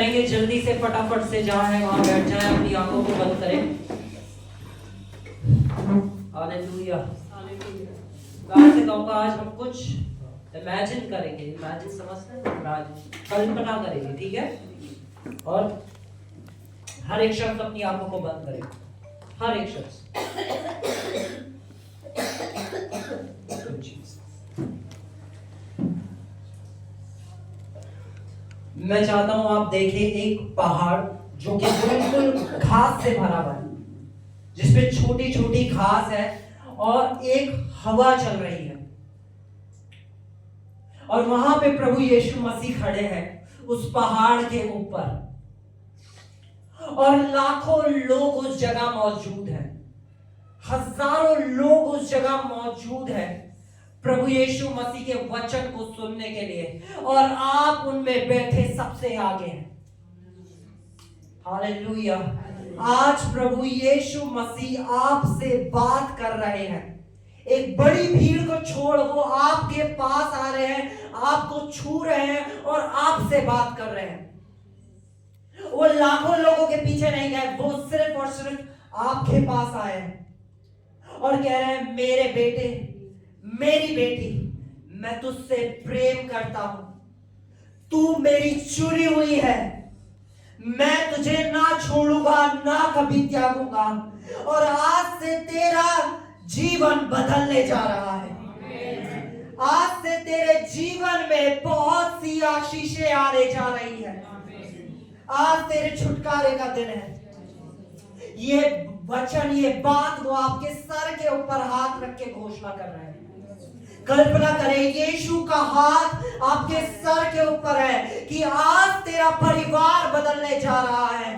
जाएंगे जल्दी से, फटाफट से जहां है वहां बैठ जाएं, अपनी आंखों को बंद करें। हालेलुया। गाँव से गाँव का आज हम कुछ इमेजिन करेंगे। इमेजिन समझते हैं, कल्पना करेंगे, ठीक है। और हर एक शख्स अपनी आंखों को बंद करे, हर एक शख्स। मैं चाहता हूं आप देखें एक पहाड़ जो कि बिल्कुल घास से भरा हुआ है, जिसपे छोटी छोटी घास है और एक हवा चल रही है, और वहां पे प्रभु यीशु मसीह खड़े हैं उस पहाड़ के ऊपर, और लाखों लोग उस जगह मौजूद हैं, हजारों लोग उस जगह मौजूद हैं प्रभु यीशु मसीह के वचन को सुनने के लिए, और आप उनमें बैठे सबसे आगे हैं। हालेलुया। आज प्रभु यीशु मसीह आपसे बात कर रहे हैं। एक बड़ी भीड़ को छोड़ वो आपके पास आ रहे हैं, आपको छू रहे हैं और आपसे बात कर रहे हैं। वो लाखों लोगों के पीछे नहीं गए, वो सिर्फ और सिर्फ आपके पास आए हैं और कह रहे हैं, मेरे बेटे, मेरी बेटी, मैं तुझसे प्रेम करता हूं, तू मेरी चुनी हुई है, मैं तुझे ना छोड़ूंगा, ना कभी त्यागूंगा, और आज से तेरा जीवन बदलने जा रहा है। आज से तेरे जीवन में बहुत सी आशीषें आने जा रही है। आज तेरे छुटकारे का दिन है। ये वचन, ये बात वो आपके सर के ऊपर हाथ रख के घोषणा कर रहे हैं। कल्पना करें, यीशु का हाथ आपके सर के ऊपर है कि आज तेरा परिवार बदलने जा रहा है,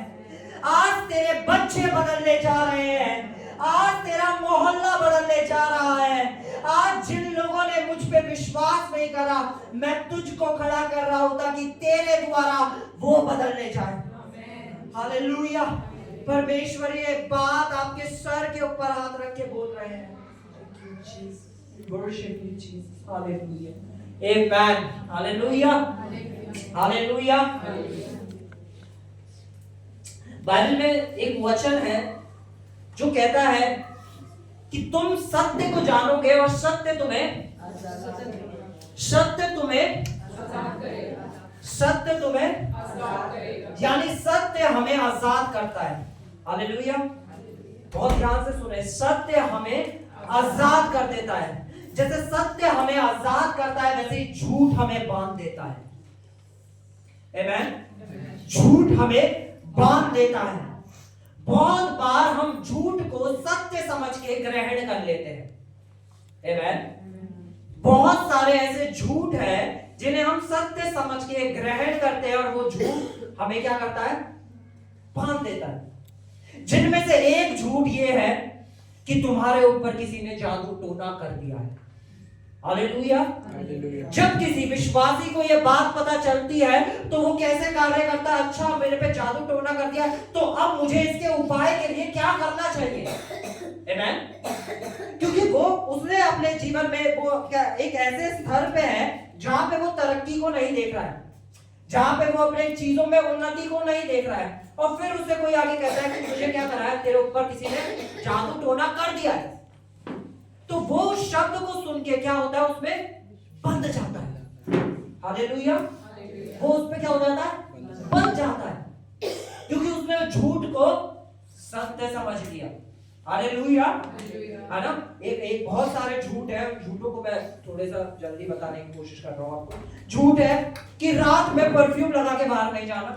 आज तेरे बच्चे बदलने जा रहे हैं, आज तेरा मोहल्ला बदलने जा रहा है। आज जिन लोगों ने मुझ पे विश्वास नहीं करा, मैं तुझको खड़ा कर रहा हूं ताकि तेरे द्वारा वो बदलने जाए। हालेलुया। परमेश्वर ये बात आपके सर के ऊपर हाथ रख के बोल रहे हैं। Worship you, Jesus. Hallelujah. Amen. Hallelujah. Hallelujah. Bible में एक वचन है जो कहता है कि तुम सत्य को जानोगे और सत्य तुम्हें यानी सत्य हमें आजाद करता है। हालेलुया। बहुत ध्यान से सुने, सत्य हमें आजाद कर देता है। जैसे सत्य हमें आजाद करता है, वैसे ही झूठ हमें बांध देता है। आमेन। झूठ हमें बांध देता है। बहुत बार हम झूठ को सत्य समझ के ग्रहण कर लेते हैं। आमेन। बहुत सारे ऐसे झूठ हैं जिन्हें हम सत्य समझ के ग्रहण करते हैं, और वो झूठ हमें क्या करता है? बांध देता है। जिनमें से एक झूठ ये है कि तुम्हारे ऊपर किसी ने जादू टोना कर दिया है। हालेलुया। जब किसी विश्वासी को यह बात पता चलती है तो वो कैसे कार्य करता है? अच्छा, मेरे पे जादू टोना कर दिया, तो अब मुझे इसके उपाय के लिए क्या करना चाहिए? आमेन। क्योंकि वो उसने अपने जीवन में वो क्या एक ऐसे स्तर पे है जहां पे वो तरक्की को नहीं देख रहा है, जहां पे वो अपने चीजों में उन्नति को नहीं देख रहा है, और फिर उससे कोई आगे कहता है कि तुझे क्या करा है, तेरे ऊपर किसी ने जादू टोना कर दिया है, तो वो शब्द को सुन के क्या होता है? उसमें बंध जाता है। हालेलुया। वो उस पे क्या हो जाता है? बंध जाता है, क्योंकि उसने झूठ को सत्य समझ लिया। हालेलुया। है ना? एक बहुत सारे झूठ है, झूठों को मैं थोड़े सा जल्दी बताने की कोशिश कर रहा हूं आपको। झूठ है कि रात में परफ्यूम लगा के बाहर नहीं जाना।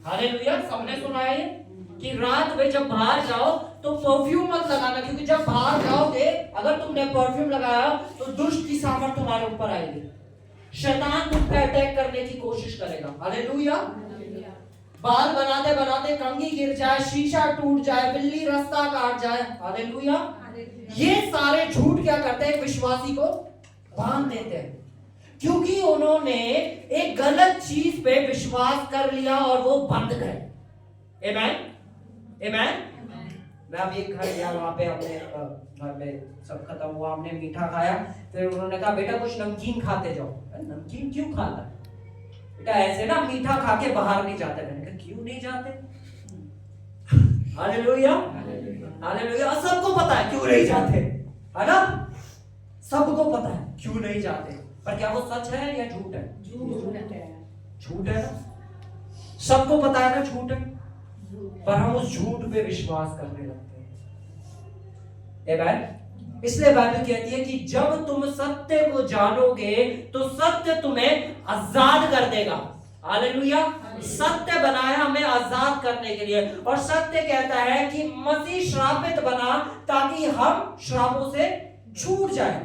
हालेलुया। सबने सुना है कि रात में जब बाहर जाओ तो परफ्यूम मत लगाना, क्योंकि जब बाहर जाओगे अगर तुमने परफ्यूम लगाया तो दुष्ट की सामर्थ तुम्हारे ऊपर आएगी, शैतान तुम पे अटैक करने की कोशिश करेगा। हालेलुया। बाल बनाते बनाते कंघी गिर जाए, शीशा टूट जाए, बिल्ली रास्ता काट जाए। हालेलुया। ये सारे झूठ क्या करते हैं? विश्वासी को बांध देते हैं, क्योंकि उन्होंने एक गलत चीज पे विश्वास कर लिया और वो बंध गए। आमेन। आमेन। मैं अभी एक घर गया, वहां पे हमने घर में सब खत्म हुआ, हमने मीठा खाया, फिर उन्होंने कहा बेटा कुछ नमकीन खाते जाओ। नमकीन क्यों खाता है क्या ऐसे ना मीठा खा के बाहर नहीं जाते? मैंने कहा क्यों नहीं जाते? Hallelujah, hallelujah. सबको पता है क्यों नहीं जाते, है ना? सबको पता है क्यों नहीं जाते, पर क्या वो सच है या झूठ है? झूठ है ना, सबको पता है ना झूठ है, पर हम उस झूठ पे विश्वास करने लगते हैं। आमीन। इसलिए बाइबल कहती है कि जब तुम सत्य को जानोगे तो सत्य तुम्हें आजाद कर देगा। हालेलुया। सत्य बनाया हमें आजाद करने के लिए, और सत्य कहता है कि मसीह श्रापित बना ताकि हम श्रापों से छूट जाए।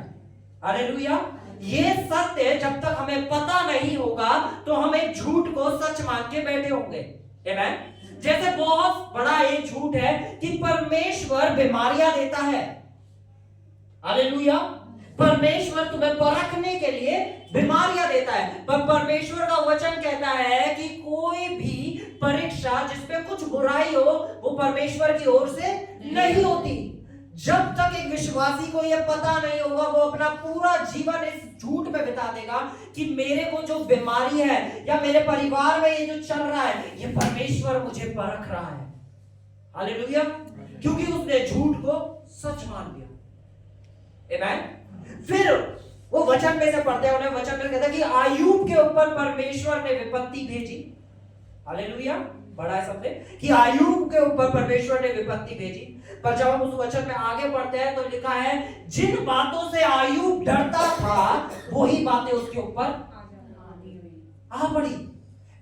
हालेलुया। ये सत्य जब तक हमें पता नहीं होगा तो हम एक झूठ को सच मान के बैठे होंगे। आमीन। जैसे बहुत बड़ा एक झूठ है कि परमेश्वर बीमारियां देता है। हालेलुया। परमेश्वर तुम्हें परखने के लिए बीमारियां देता है, पर परमेश्वर का वचन कहता है कि कोई भी परीक्षा जिसमें कुछ बुराई हो वो परमेश्वर की ओर से नहीं होती। जब तक एक विश्वासी को यह पता नहीं होगा वो अपना पूरा जीवन इस झूठ में बिता देगा कि मेरे को जो बीमारी है या मेरे परिवार में ये जो चल रहा है ये परमेश्वर मुझे परख रहा है। हालेलुया। क्योंकि उसने झूठ को सच मान लिया। आमीन। फिर वो वचन में से पढ़ते हैं, उन्हें वचन में कहता है कि आयूब के ऊपर परमेश्वर ने विपत्ति भेजी। हालेलुया। बड़ा है सबने कि आयूब के ऊपर परमेश्वर ने विपत्ति भेजी। पर जब हम उस वचन में आगे पढ़ते हैं तो लिखा है जिन बातों से आयूब डरता था वही बातें उसके ऊपर आ पड़ी।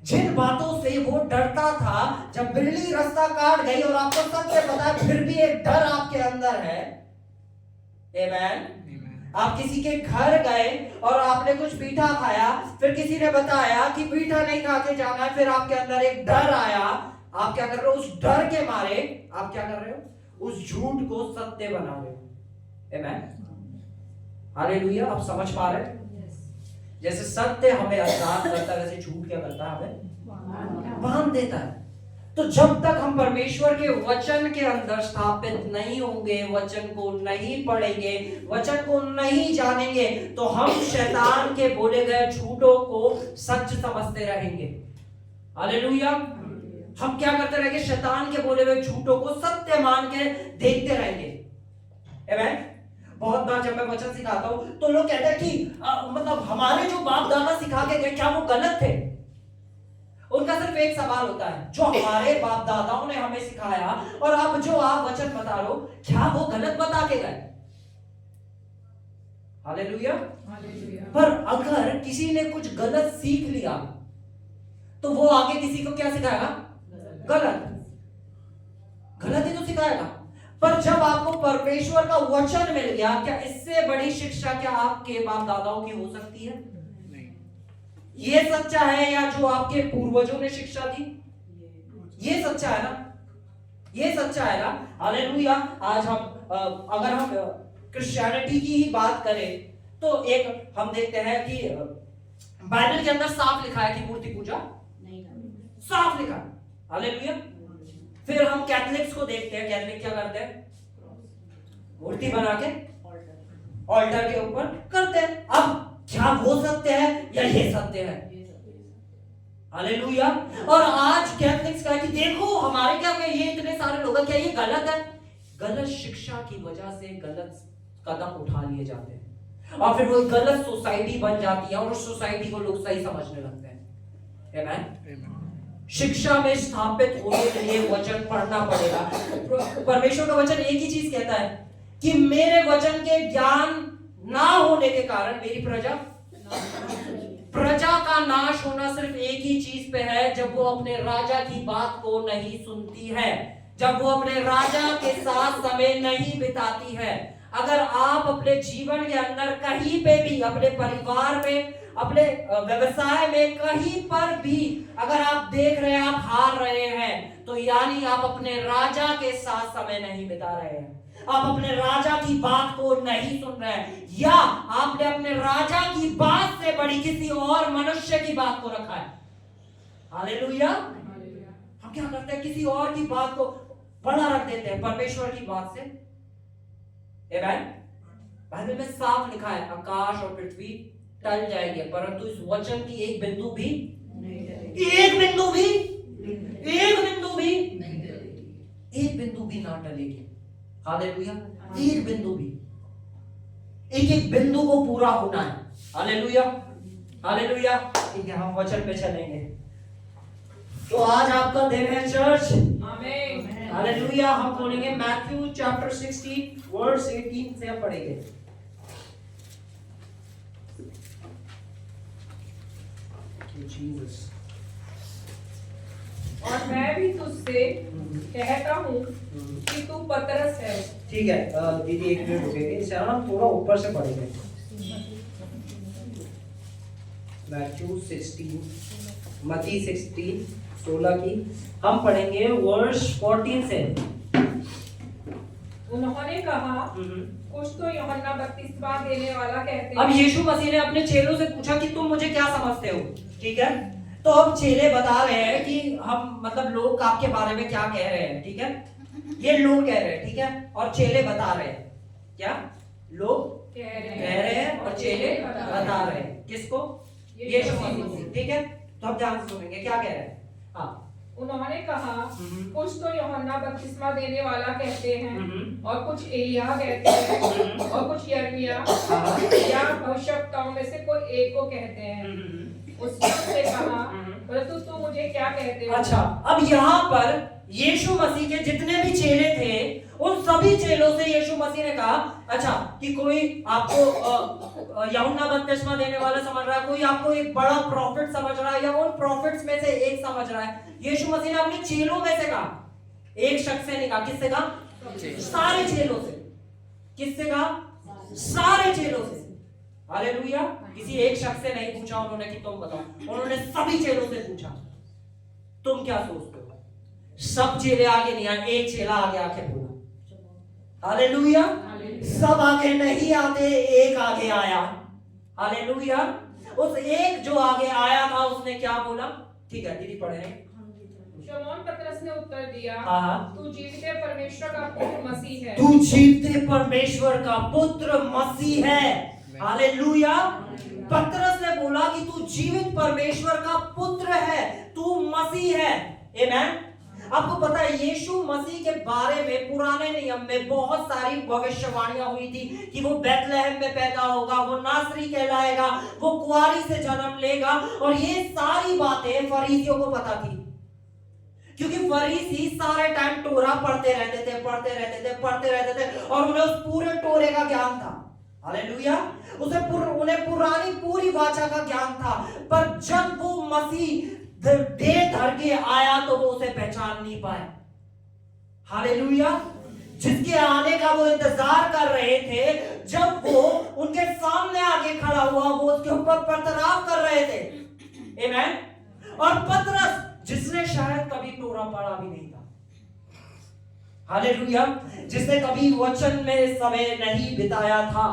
जिन बातों से वो डरता था, जब बिल्ली रास्ता काट गई और आपको सत्य पता है फिर भी एक डर आपके अंदर है। आमीन। आप किसी के घर गए और आपने कुछ मीठा खाया, फिर किसी ने बताया कि मीठा नहीं खा के जाना है, फिर आपके अंदर एक डर आया। आप क्या कर रहे हो? उस डर के मारे आप क्या कर रहे हो? उस झूठ को सत्य बना रहे हो। आमीन। हालेलुया। आप समझ पा रहे हैं? जैसे सत्य हमें आजाद करता है वैसे झूठ क्या करता है? हमें बांध देता है। तो जब तक हम परमेश्वर के वचन के अंदर स्थापित नहीं होंगे, वचन को नहीं पढ़ेंगे, वचन को नहीं जानेंगे, तो हम शैतान के बोले गए झूठों को सच समझते रहेंगे। हालेलुया। हम क्या करते रहेंगे? शैतान के बोले हुए झूठों को सत्य मान के देखते रहेंगे। आमीन। बहुत बार जब मैं वचन सिखाता हूं तो लोग कहते हैं कि मतलब हमारे जो बाप दादा सिखा के गए क्या वो गलत थे? उनका सिर्फ एक सवाल होता है, जो हमारे बाप दादाओं ने हमें सिखाया और अब जो आप वचन बता रहे हो क्या वो गलत बता के गए? हालेलुया। पर अगर किसी ने कुछ गलत सीख लिया तो वो आगे किसी को क्या सिखाएगा? गलत गलत ही तो सिखाएगा। पर जब आपको परमेश्वर का वचन मिल गया, क्या इससे बड़ी शिक्षा क्या आपके बाप दादाओं की हो सकती है? ये सच्चा है या जो आपके पूर्वजों ने शिक्षा दी? ये सच्चा है ना? ये सच्चा है ना? हालेलुया। आज हम अगर हम क्रिश्चियनिटी की ही बात करें तो एक हम देखते हैं कि बाइबल के अंदर साफ लिखा है कि मूर्ति पूजा नहीं करनी, साफ लिखा है। हालेलुया। फिर हम कैथलिक्स को देखते हैं, कैथलिक क्या करते हैं? मूर्ति बना के ऑल्टर के ऊपर करते हैं। अब क्या वो सत्य है या ये सत्य है? हालेलुया। और आज कैथलिक्स का कि देखो हमारे क्या ये इतने सारे लोग, क्या ये गलत है? गलत शिक्षा की वजह से गलत कदम उठा लिए जाते हैं और फिर वो गलत सोसाइटी बन जाती है और उस सोसाइटी को लोग सही समझने लगते हैं। आमीन। शिक्षा में स्थापित होने के लिए वचन पढ़ना पड़ेगा। परमेश्वर का वचन एक ही चीज कहता है कि मेरे वचन के ज्ञान ना होने के कारण मेरी प्रजा का नाश होना सिर्फ एक ही चीज पे है, जब वो अपने राजा की बात को नहीं सुनती है, जब वो अपने राजा के साथ समय नहीं बिताती है। अगर आप अपने जीवन के अंदर कहीं पे भी, अपने परिवार में, अपने व्यवसाय में, कहीं पर भी अगर आप देख रहे हैं आप हार रहे हैं, तो यानी आप अपने राजा के साथ समय नहीं बिता रहे हैं, आप अपने राजा की बात को नहीं सुन रहे हैं, या आपने अपने राजा की बात से बड़ी किसी और मनुष्य की बात को रखा है। हालेलुया। हम क्या करते हैं? किसी और की बात को बड़ा रख देते हैं परमेश्वर की बात से। आमीन। बाइबल में साफ लिखा है आकाश और पृथ्वी टल जाएंगे परंतु इस वचन की एक बिंदु भी एक बिंदु भी एक बिंदु भी ना टलेगी। हालेलुया। एक बिंदु भी, एक एक बिंदु को पूरा होना है। Hallelujah hallelujah. ठीक है, हम वचन पे चलेंगे। तो आज आपका दिन है चर्च। आमीन हालेलुया। हम पढ़ेंगे मैथ्यू चैप्टर 16 वर्स 18 से हम पढ़ेंगे। जीसस। और मैं भी तुझसे कहता हूँ कि तू पतरस है। ठीक है दीदी, एक मिनट रुकेंगे, इसे हम थोड़ा ऊपर से पढ़ेंगे। मैथ्यू 16 मत्ती 16 की हम पढ़ेंगे वर्स 14 से। उन्होंने कहा, कुछ तो यूहन्ना बपतिस्मा देने वाला कहते हैं। अब यीशु मसीह ने अपने चेलों से पूछा कि तुम मुझे क्या समझते हो। ठीक है, तो अब चेले बता रहे हैं कि हम मतलब लोग आपके बारे में क्या कह रहे हैं। ठीक है, ये लोग कह रहे हैं। ठीक है, और चेले बता रहे हैं। क्या लोग कह रहे हैं और चेले बता रहे हैं। किसको? यीशु मसीह। ठीक है, तो अब ध्यान से सुनेंगे क्या कह रहे हैं। हाँ, उन्होंने कहा, कुछ तो यूहन्ना बपतिस्मा देने वाला कहते हैं, और कुछ एलिया कहते हैं, और कुछ यिर्मयाह या भविष्यवक्ताओं में से कोई एक को कहते हैं। उसने उससे कहा, परंतु तू मुझे क्या कहते हो? अच्छा, अब यहाँ पर यीशु मसीह के जितने भी चेले थे, उन सभी चेलों से यीशु मसीह ने कहा, अच्छा कि कोई आपको यूहन्ना बपतिस्मा देने वाला समझ रहा है, कोई आपको एक बड़ा प्रॉफिट समझ रहा है, या उन प्रॉफिट्स में से एक समझ रहा है। यीशु मसीह ने अपने चेलों में से कहा, एक शख्स से नहीं कहा। किससे कहा? सारे चेलों से। किससे कहा? सारे चेलों से। हालेलुया। किसी एक शख्स से नहीं पूछा उन्होंने कि तुम बताओ, उन्होंने सभी चेलों से पूछा तुम क्या सोचते हो। सब चेले आगे नहीं आए, एक चेला आगे आके बोला। हालेलुया। सब आगे नहीं आते, एक आगे आया। हालेलुया। उस एक जो आगे आया था उसने क्या बोला? ठीक है दीदी पढ़े हैं। शमौन पतरस ने उत्तर दिया, हाँ, तू जीविते परमेश्वर का पुत्र मसीह है। तू जीविते परमेश्वर का पुत्र मसीह है। हालेलुया। पतरस ने बोला कि तू जीवित परमेश्वर का पुत्र है, तू मसीह है। आमीन। आपको पता है यीशु मसीह के बारे में पुराने नियम में बहुत सारी भविष्यवाणियां हुई थी कि वो बेथलेहम में पैदा होगा, वो नासरी कहलाएगा, वो कुंवारी से जन्म लेगा। और ये सारी बातें फरीसियों को पता थी, क्योंकि फरीसी सारे टाइम टोरा पढ़ते रहते थे और उन्हें उस पूरे टोरे का ज्ञान था। हालेलुया। उन्हें पुरानी पूरी वाचा का ज्ञान था। पर जब वो मसीह देह धर के आया तो वो उसे पहचान नहीं पाए। हालेलुया। जिसके आने का वो इंतजार कर रहे थे, जब वो उनके सामने आगे खड़ा हुआ, वो उसके ऊपर पथराव कर रहे थे। आमीन। और पतरस, जिसने शायद कभी टोरा पढ़ा भी नहीं था, हालेलुया, जिसने कभी वचन में समय नहीं बिताया था,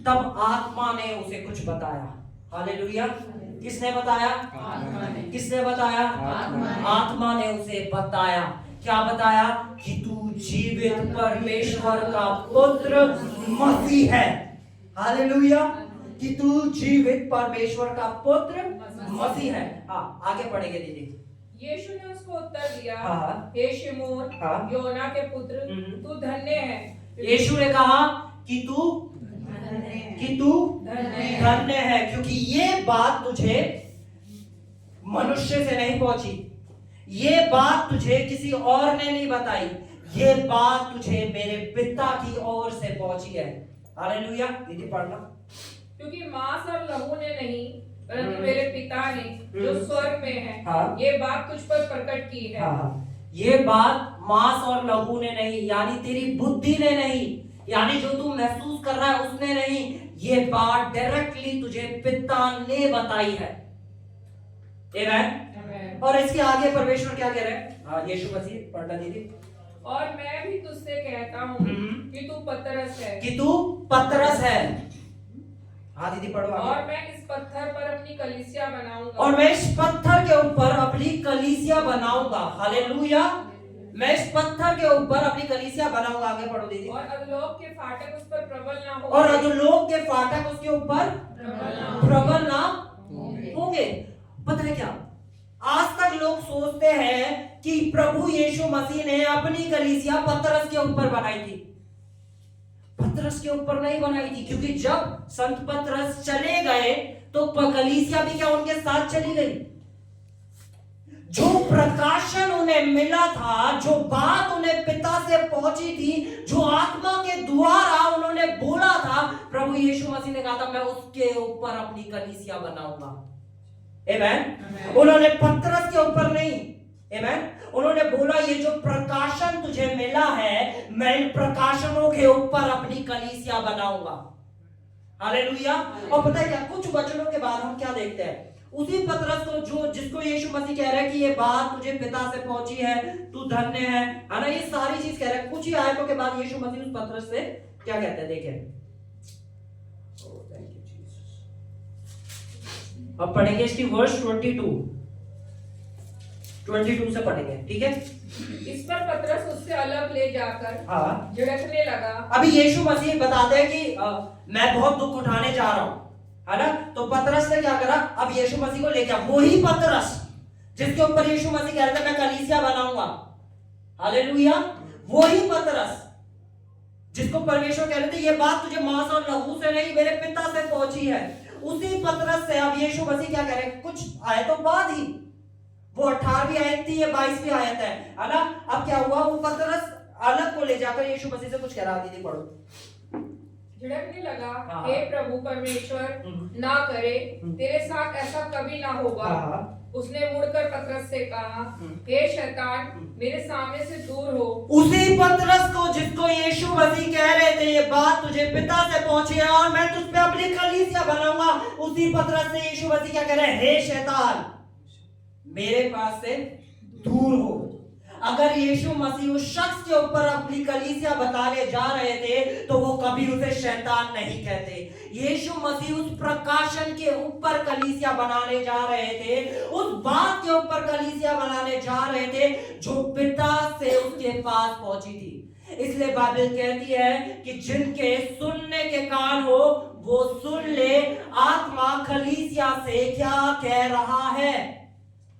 तब आत्मा ने उसे कुछ बताया। हालेलुया। किसने बताया? किसने बताया? आत्मा ने उसे बताया। क्या बताया? कि तू जीवित परमेश्वर का पुत्र मसीह है। हालेलुया। कि तू जीवित परमेश्वर का पुत्र मसीह है। हाँ, आगे पढ़ेंगे दीदी। यीशु ने उसको उत्तर दिया, हाँ, हे शिमोन, हाँ, योना के पुत्र, तू धन्य है। यीशु ने कहा कि तू धन्य है, क्योंकि ये बात तुझे मनुष्य से नहीं पहुंची, ये बात तुझे किसी और ने नहीं बताई, ये बात तुझे मेरे पिता की ओर से पहुंची है। हालेलुया। दीदी पढ़ना। क्योंकि मांस और लहू ने नहीं, परंतु मेरे पिता ने जो स्वर्ग में है, हाँ, ये बात तुझ पर प्रकट की है। हाँ, ये बात मांस और लहू ने नहीं, यानी तेरी बुद्धि ने नहीं, यानी जो तू महसूस कर रहा है उसने नहीं, ये बात डायरेक्टली तुझे पिता ने बताई है। आमीन। और इसके आगे परमेश्वर क्या कह रहे हैं? हाँ, यीशु मसीह पढ़ना दीदी। और मैं भी तुझसे कहता हूँ कि तू पतरस है, कि तू पतरस है। हाँ दीदी पढ़ो आगे। और मैं इस पत्थर पर अपनी कलीसिया बनाऊंगा, और मैं इस पत्थर के ऊपर अपनी कलीसिया बनाऊंगा। हालेलुया। मैं इस पत्थर के ऊपर अपनी कलीसिया बनाऊंगा। आगे पढ़ो दीदी। और अधोलोक के फाटक उस पर प्रबल ना हो, और अधोलोक के फाटक उसके ऊपर प्रबल ना होंगे। पता है क्या, आज तक लोग सोचते हैं कि प्रभु यीशु मसीह ने अपनी कलीसिया पतरस के ऊपर बनाई थी। पतरस के ऊपर नहीं बनाई थी, क्योंकि जब संत पतरस चले गए तो कलीसिया भी क्या उनके साथ चली गई। जो प्रकाशन उन्हें मिला था, जो बात उन्हें पिता से पहुंची थी, जो आत्मा के द्वारा उन्होंने बोला था, प्रभु यीशु मसीह ने कहा था मैं उसके ऊपर अपनी कलीसिया बनाऊंगा। आमेन। उन्होंने पतरस के ऊपर नहीं, आमेन, उन्होंने बोला ये जो प्रकाशन तुझे मिला है, मैं इन प्रकाशनों के ऊपर अपनी कलीसिया बनाऊंगा। हालेलुया। और पता है क्या, कुछ वचनों के बाद हम क्या देखते हैं, उसी पतरस को जो जिसको यीशु मसीह कह रहा है कि ये बात तुझे पिता से पहुंची है, तू धन्य है ना, ये सारी चीज कह रहा है। कुछ ही आयतों के बाद यीशु मसीह उस पतरस से क्या कहते हैं, देखिए। अब पढ़ेंगे इसकी वर्ष 22 से पढ़ेंगे, ठीक है। इस पर पतरस उससे अलग ले जाकर हाँ, झिड़कने लगा। अभी यीशु मसीह बताते हैं कि मैं बहुत दुख उठाने जा रहा हूं, है ना। तो पतरस ने क्या करा, अब यीशु मसीह को ले गया, वही पतरस जिसके ऊपर यीशु मसीह कह रहे थे मैं कलीसिया बनाऊंगा। हालेलुया। वही पतरस जिसको परमेश्वर कह रहे थे ये बात तुझे मांस और लहू से नहीं मेरे पिता से पहुंची है, उसी पतरस से अब यीशु मसीह क्या कह रहे हैं, कुछ आयतों बाद ही, वो 18वीं आयत थी, ये 22वीं आयत है ना। अब क्या हुआ, वो पतरस अलग को ले जाकर यीशु मसीह से कुछ कह रहा, दीदी पढ़ो। झिड़कने लगा, हे प्रभु परमेश्वर, ना करे, तेरे साथ ऐसा कभी ना होगा। उसने मुड़कर पतरस से कहा, हे शैतान, मेरे सामने से दूर हो। उसी पतरस को जिसको यीशु मसीह कह रहे थे ये बात तुझे पिता से पहुंची है और मैं तुझ पे अपनी कलीसिया बनाऊंगा, उसी पतरस से यीशु मसीह क्या कह रहे हैं, हे शैतान, मेरे पास से दूर हो। अगर यीशु मसीह उस शख्स के ऊपर अपनी कलीसिया बताने जा रहे थे तो वो कभी उसे शैतान नहीं कहते। यीशु मसीह उस प्रकाशन के ऊपर कलीसिया बनाने जा रहे थे, उस बात के ऊपर कलीसिया बनाने जा रहे थे जो पिता से उसके पास पहुंची थी। इसलिए बाइबल कहती है कि जिनके सुनने के कान हो वो सुन ले, आत्मा कलीसिया से क्या कह रहा है।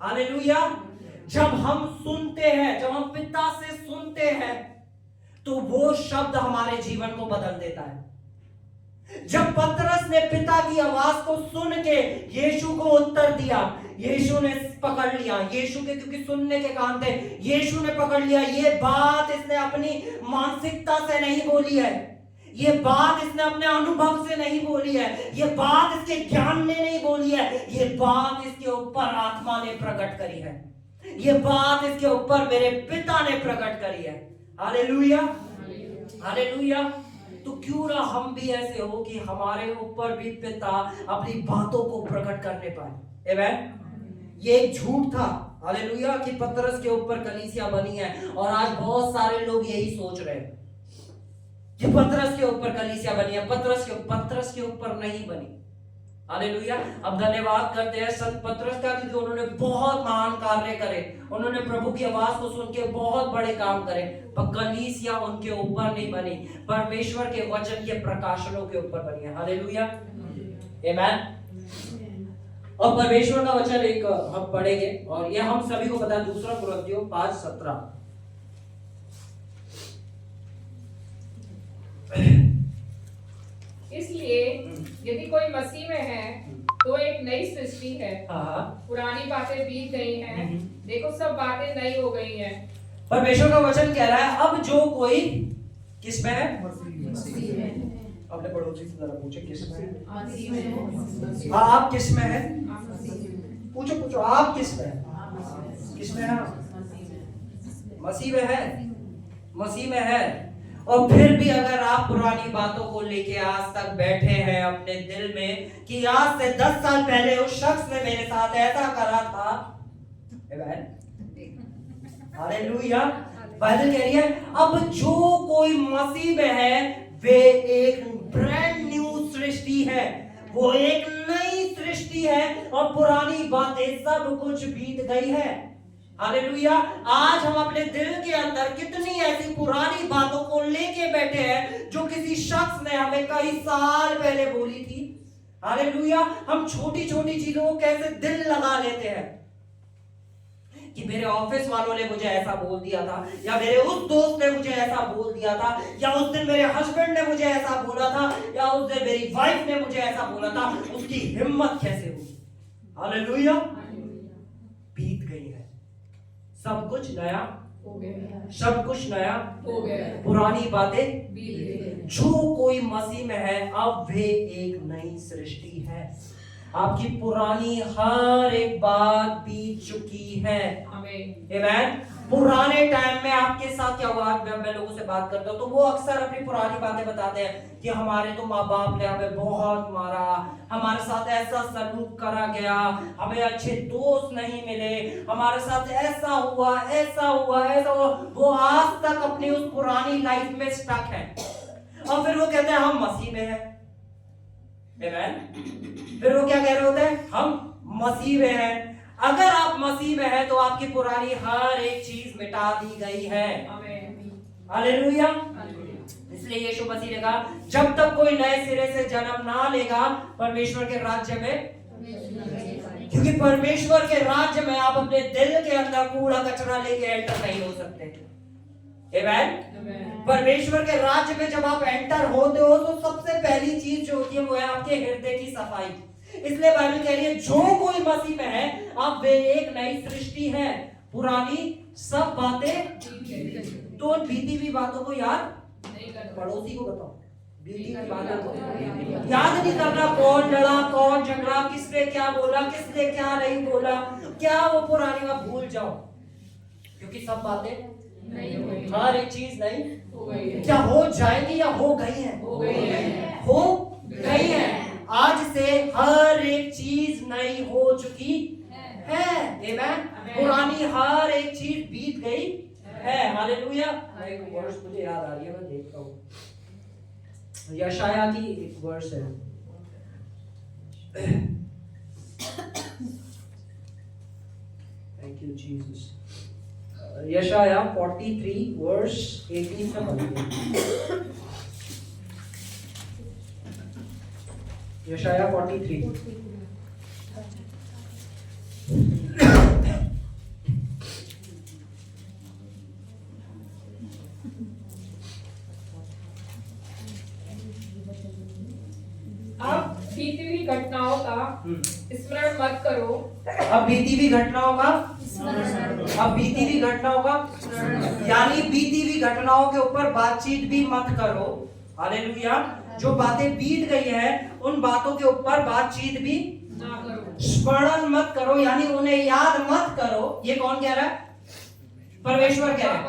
हालेलुया। जब हम सुनते हैं, जब हम पिता से सुनते हैं तो वो शब्द हमारे जीवन को बदल देता है। जब पतरस ने पिता की आवाज को सुन के यीशु को उत्तर दिया, यीशु ने पकड़ लिया, यीशु के क्योंकि सुनने के कान थे, यीशु ने पकड़ लिया, ये बात इसने अपनी मानसिकता से नहीं बोली है, ये बात इसने अपने अनुभव से नहीं बोली है, ये बात इसके ज्ञान ने नहीं बोली है, ये बात इसके ऊपर आत्मा ने प्रकट करी है, ये बात इसके ऊपर मेरे पिता ने प्रकट करी है। Hallelujah, hallelujah. तो क्यों ना हम भी ऐसे हो कि हमारे ऊपर भी पिता अपनी बातों को प्रकट करने पाए। आमेन। ये एक झूठ था, हालेलुया, कि पतरस के ऊपर कलीसिया बनी है, और आज बहुत सारे लोग यही सोच रहे हैं कि पतरस के ऊपर कलीसिया बनी है, पतरस के ऊपर नहीं बनी। हालेलुया। अब धन्यवाद करते हैं संत पतरस का, क्योंकि उन्होंने बहुत महान कार्य करे, उन्होंने प्रभु की आवाज को सुन के बहुत बड़े काम करे, पर कलीसिया उनके ऊपर नहीं बनी, परमेश्वर के वचन के प्रकाशनों के ऊपर बनी है। हालेलुया, आमेन। और परमेश्वर का वचन एक हम पढ़ेंगे, और यह हम सभी को पता है, 2 कुरिन्थियों 5:17। इसलिए यदि कोई मसीह में है तो एक नई सृष्टि है, पुरानी बातें बीत गई हैं, देखो सब बातें नई हो गई हैं। परमेश्वर का वचन कह रहा है अब जो कोई किस में है, मसीह में। अपने पड़ोसी से जरा पूछे किस में है, आप किस में है, पूछो आप किस में है, किस में है, मसीह में है, मसीह में है। और फिर भी अगर आप पुरानी बातों को लेके आज तक बैठे हैं अपने दिल में कि आज से 10 साल पहले उस शख्स ने मेरे साथ ऐसा करा था, हालेलुया, बाइबल कह रही है अब जो कोई मसीह में है वे एक ब्रांड न्यू सृष्टि है, वो एक नई सृष्टि है, और पुरानी बातें सब कुछ बीत गई है। हालेलुया। आज हम अपने दिल के अंदर कितनी ऐसी पुरानी बातों को लेके बैठे हैं जो किसी शख्स ने हमें कई साल पहले बोली थी। हालेलुया। हम छोटी छोटी चीजों को कैसे दिल लगा लेते हैं कि मेरे ऑफिस वालों ने मुझे ऐसा बोल दिया था, या मेरे उस दोस्त ने मुझे ऐसा बोल दिया था, या उस दिन मेरे हस्बैंड ने मुझे ऐसा बोला था, या उस दिन मेरी वाइफ ने मुझे ऐसा बोला था। उसकी हिम्मत कैसे हुई? हालेलुया। बीत गई है, सब कुछ नया हो गया, सब कुछ नया हो गया, पुरानी बातें बीत गई। जो कोई मसीह में है अब वे एक नई सृष्टि है। आपकी पुरानी हर एक बात बीत चुकी है। आमीन। पुराने टाइम में आपके साथ क्या हुआ? मैं लोगों से बात करता हूँ तो वो अक्सर अपनी पुरानी बातें बताते हैं कि हमारे तो माँ बाप ने हमें बहुत मारा, हमारे साथ ऐसा सलूक करा गया, हमें अच्छे दोस्त नहीं मिले, हमारे साथ ऐसा हुआ ऐसा हुआ ऐसा हुआ। वो आज तक अपनी उस पुरानी लाइफ में स्टक है और फिर वो कहते हैं हम मसीह में हैं। फिर वो क्या कह रहे होते हैं? हम मसीह में हैं। अगर आप मसीह में हैं तो आपकी पुरानी हर एक चीज मिटा दी गई है। हालेलुया। इसलिए यीशु मसीह ने कहा जब तक कोई नए सिरे से जन्म ना लेगा परमेश्वर के राज्य में, क्योंकि परमेश्वर के राज्य में आप अपने दिल के अंदर कूड़ा कचरा लेके एंटर नहीं हो सकते। आमीन। परमेश्वर के राज्य में जब आप एंटर होते हो तो सबसे पहली चीज जो होती है वो है आपके हृदय की सफाई। इसलिए बाइबल कह रही है जो कोई मसीह में है अब वे एक नई सृष्टि है, पुरानी सब बातें। तो उन बीती हुई बातों को याद नहीं करना। पड़ोसी को बताओ, बीती हुई बातों को याद नहीं करना। कौन लड़ा, कौन झगड़ा, किसने क्या बोला, किसने क्या नहीं बोला, क्या वो पुरानी बात भूल जाओ, क्योंकि सब बातें हर एक चीज नहीं हो गई है। क्या हो जाएगी या हो गई है? हो गई है, हो गई है। आज से हर एक चीज नई हो चुकी है। आमीन। पुरानी हर एक चीज बीत गई है। हालेलुया। एक वर्ष मुझे याद आ रही है, मैं देखता हूँ। यशाया की एक वर्ष है। Thank you Jesus. यशाया 43 वर्ष 18 से पढ़िए। यशाया 43। अब बीती हुई घटनाओं का स्मरण मत करो। अब बीती हुई घटनाओं का अब बीती हुई घटनाओं का यानी बीती हुई घटनाओं के ऊपर बातचीत भी मत करो। हालेलुया। जो बातें बीत गई है उन बातों के ऊपर बातचीत भी ना करो, स्मरण मत करो, यानी उन्हें याद मत करो। ये कौन कह रहा है? परमेश्वर कह रहा है।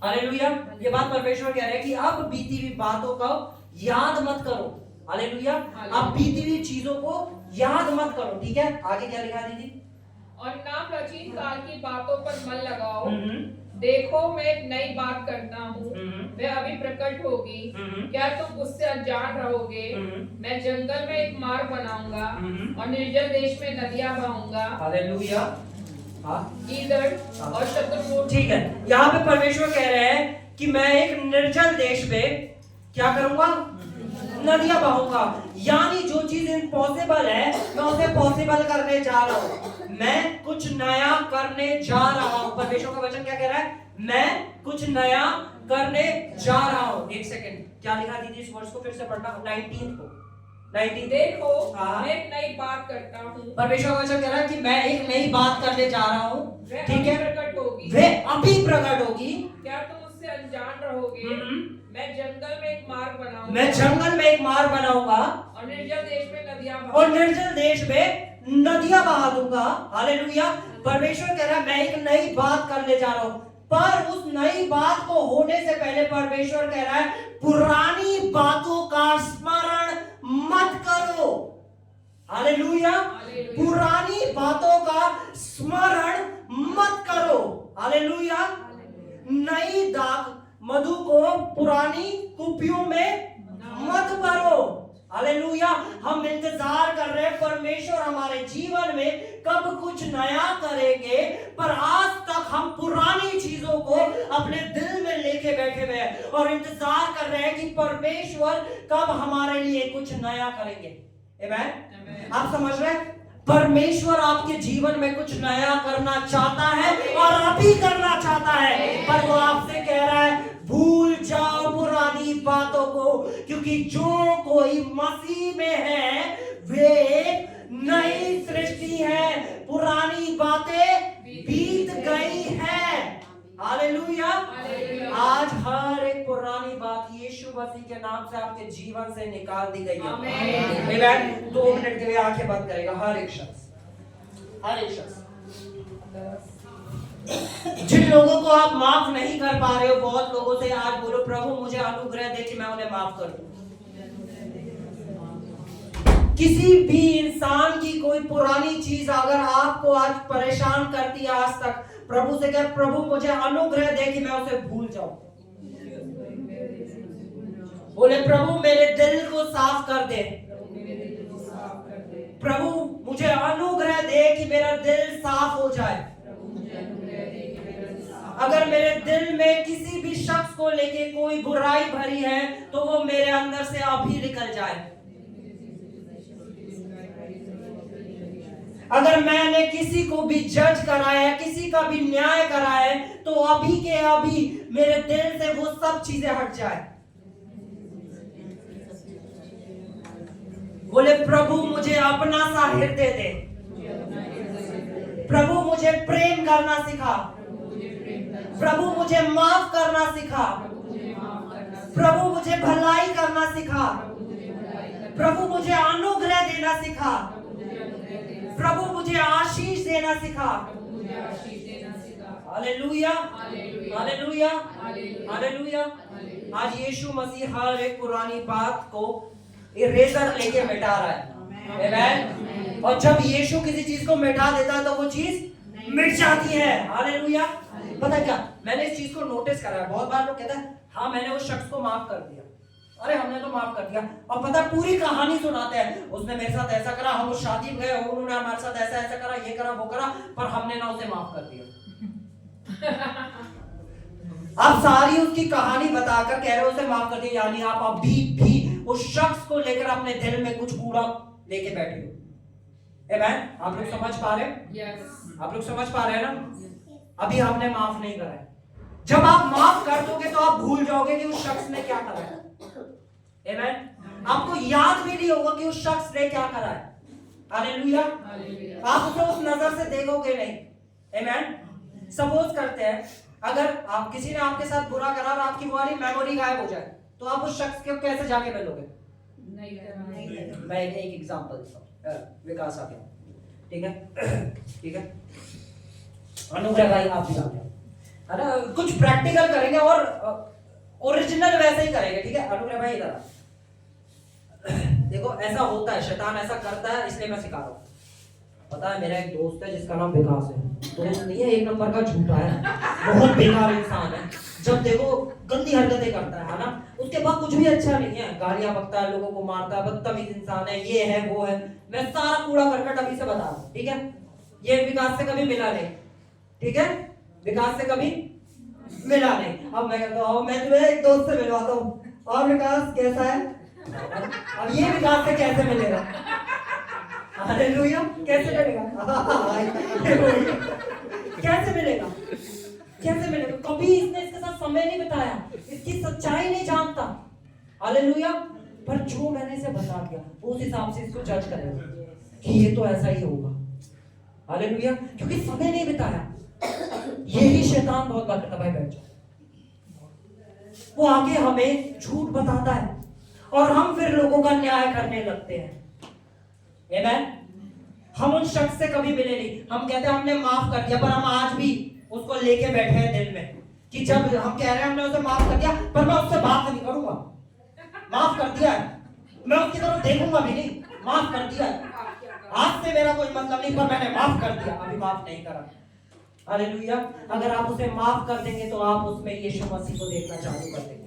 हालेलुया। ये बात परमेश्वर कह रहा है कि अब बीती हुई बातों का याद मत करो। हालेलुया। अब बीती हुई चीजों को याद मत करो। ठीक है, आगे क्या लिखा दीदी? और ना प्राचीन काल की बातों पर मन लगाओ। देखो मैं एक नई बात करता हूँ, वह अभी प्रकट होगी, क्या तुम उससे अनजान रहोगे? मैं जंगल में एक मार्ग बनाऊंगा और निर्जल देश में नदियां बहाऊंगा। हालेलुया। गीदड़ और शतुरमुर्ग। ठीक है, यहाँ पे परमेश्वर कह रहे हैं कि मैं एक निर्जल देश में क्या करूंगा? नदियां बहाऊंगा। यानी जो चीज इम्पॉसिबल है मैं उसे पॉसिबल करने जा रहा हूं। मैं कुछ नया करने जा रहा हूं। परमेश्वर का वचन क्या कह रहा है? मैं कुछ नया करने जा रहा हूं। एक सेकंड, क्या लिखा दीदी? इस वर्ष को फिर से पढ़ना, 19 को। 19 देखो मैं एक नई बात करता हूँ। परमेश्वर का वचन कह रहा है कि मैं एक नई बात करने जा रहा हूँ। ठीक है, प्रकट होगी, वे अभी प्रकट होगी, क्या तुम उससे अनजान रहोगे? मैं जंगल में एक मार्ग बनाऊंगा, मैं जंगल में एक मार्ग बनाऊंगा और निर्जल देश में नदियां और निर्जल देश में नदियां बहा दूंगा। हालेलुया। परमेश्वर कह रहा है मैं एक नई बात करने जा रहा हूं, पर उस नई बात को होने से पहले परमेश्वर कह रहा है पुरानी बातों का स्मरण मत करो। हालेलुया। पुरानी बातों का स्मरण मत करो। हालेलुया। नई दाख मधु को पुरानी कुपियों में मत भरो। हालेलुया। हम इंतजार कर रहे हैं परमेश्वर हमारे जीवन में कब कुछ नया करेंगे, पर आज तक हम पुरानी चीजों को अपने दिल में लेके बैठे हुए हैं और इंतजार कर रहे हैं कि परमेश्वर कब हमारे लिए कुछ नया करेंगे। आमेन। आप समझ रहे हैं? परमेश्वर आपके जीवन में कुछ नया करना चाहता है और अभी करना चाहता है, पर वो आपसे कह रहा है भूल जाओ पुरानी बातों को, क्योंकि जो कोई मसीह में है वे एक नई सृष्टि है, पुरानी बातें बीत गई है। हालेलुया। आज हर एक पुरानी बात यीशु मसीह के नाम से आपके जीवन से निकाल दी गई है। आमीन। 2 मिनट के लिए आंखें बंद करेगा हर एक शख्स, हर एक शख्स। जिन लोगों को आप माफ नहीं कर पा रहे हो, बहुत लोगों से आज बोलो प्रभु मुझे अनुग्रह दे कि मैं उन्हें माफ कर दूं। किसी भी इंसान की कोई पुरानी चीज अगर आपको आज परेशान करती है आज तक, प्रभु से कह प्रभु मुझे अनुग्रह दे कि मैं उसे भूल जाऊं। बोले प्रभु मेरे दिल को साफ कर दे, प्रभु मुझे अनुग्रह दे कि मेरा दिल साफ हो जाए। अगर मेरे दिल में किसी भी शख्स को लेके कोई बुराई भरी है तो वो मेरे अंदर से अभी निकल जाए। अगर मैंने किसी को भी जज करा है, किसी का भी न्याय करा है, तो अभी के अभी मेरे दिल से वो सब चीजें हट जाए। बोले प्रभु मुझे अपना सा हृदय दे, प्रभु मुझे प्रेम करना सिखा, प्रभु मुझे माफ करना सिखा, प्रभु मुझे भलाई करना सिखा, प्रभु मुझे अनुग्रह देना सिखा, प्रभु मुझे आशीष देना सिखा। Hallelujah, hallelujah, hallelujah. आज यीशु मसीह हर एक पुरानी बात को इरेजर लेके मिटा रहा है। आमीन। और जब यीशु किसी चीज को मिटा देता है तो वो चीज मिट जाती है। हालेलुया। पता क्या, मैंने इस चीज को नोटिस करा है, बहुत बार लोग कहते हैं हाँ मैंने उस शख्स को माफ कर दिया, अरे हमने तो माफ कर दिया, और पता पूरी कहानी सुनाते हैं उसने मेरे साथ ऐसा करा, हम उस शादी में गए, उन्होंने हमारे साथ ऐसा ऐसा करा, ये करा वो करा, पर हमने ना उसे माफ कर दिया। आप सारी उसकी कहानी बताकर कह रहे हो उसे माफ कर दिया, यानी आप अभी भी उस शख्स को लेकर अपने दिल में कुछ कूड़ा लेके बैठे हो। आमीन। आप लोग समझ पा रहे हैं? यस। आप लोग समझ पा रहे हैं ना? अभी आपने माफ नहीं करा है, जब आप माफ कर दोगे तो आप भूल जाओगे कि उस शख्स ने क्या करा है। आमीन। आपको याद भी नहीं होगा कि उस शख्स ने क्या करा है। हालेलुया। आप उसे उस नजर से देखोगे नहीं। आमीन। सपोज करते हैं अगर आप किसी ने आपके साथ बुरा करा और आपकी वाली मेमोरी गायब हो जाए तो आप उस शख्स को कैसे जाके मिलोगे? नहीं। मैं एक एग्जांपल देता हूं, विकास आ गया, ठीक है, ठीक है, अनुग्रह भाई आप भी आ गए, है ना? कुछ प्रैक्टिकल करेंगे और ओरिजिनल वैसे ही करेंगे, ठीक है? अनुग्रह भाई इधर देखो, ऐसा होता है, शैतान ऐसा करता है, इसलिए मैं सिखा रहा हूँ। पता है मेरा एक दोस्त है जिसका नाम विकास है, दोस्त नहीं है, एक नंबर का झूठा है, बहुत बेकार इंसान है, जब देखो गंदी हरकतें करता है ना? उसके बाद कुछ भी अच्छा नहीं है, गालियां बकता है, लोगों को मारता है, बदतमीज इंसान है, ये है वो है। मैं सारा कूड़ा करकट अभी से बता रहा हूं, ठीक है? ये विकास से कभी मिला नहीं, ठीक है? विकास से कभी मिला नहीं। अब मैं कहता हूं मैं तुम्हें एक दोस्त से मिलवाता हूँ, और विकास कैसा है? अब ये विकास से कैसे मिलेगा? हालेलुया। कैसे मिलेगा? कैसे मिलेगा? कैसे मिलेगा? कभी इसने इसके साथ समय नहीं बिताया, इसकी सच्चाई नहीं जानता। हालेलुया। पर जो मैंने इसे बता दिया उस हिसाब से इसको जज करेगा कि ये तो ऐसा ही होगा। हालेलुया। क्योंकि समय नहीं बिताया। यही शैतान बहुत बात करता, भाई बैठ जाओ। वो आगे हमें झूठ बताता है और हम फिर लोगों का न्याय करने लगते हैं। आमीन। हम उन शख्स से कभी मिले नहीं, हम कहते हैं हमने माफ कर दिया, पर हम आज भी उसको लेके बैठे हैं दिल में कि जब हम कह रहे हैं हमने उसे माफ कर दिया, पर मैं उससे बात नहीं करूंगा। माफ कर दिया है, मैं उसकी तरफ देखूंगा भी नहीं, माफ कर दिया है, आज से मेरा कोई मतलब नहीं, पर मैंने माफ कर दिया, अभी माफ नहीं करा। हालेलुया। अगर आप उसे माफ कर देंगे तो आप उसमें यीशु मसीह को देखना चालू कर देंगे।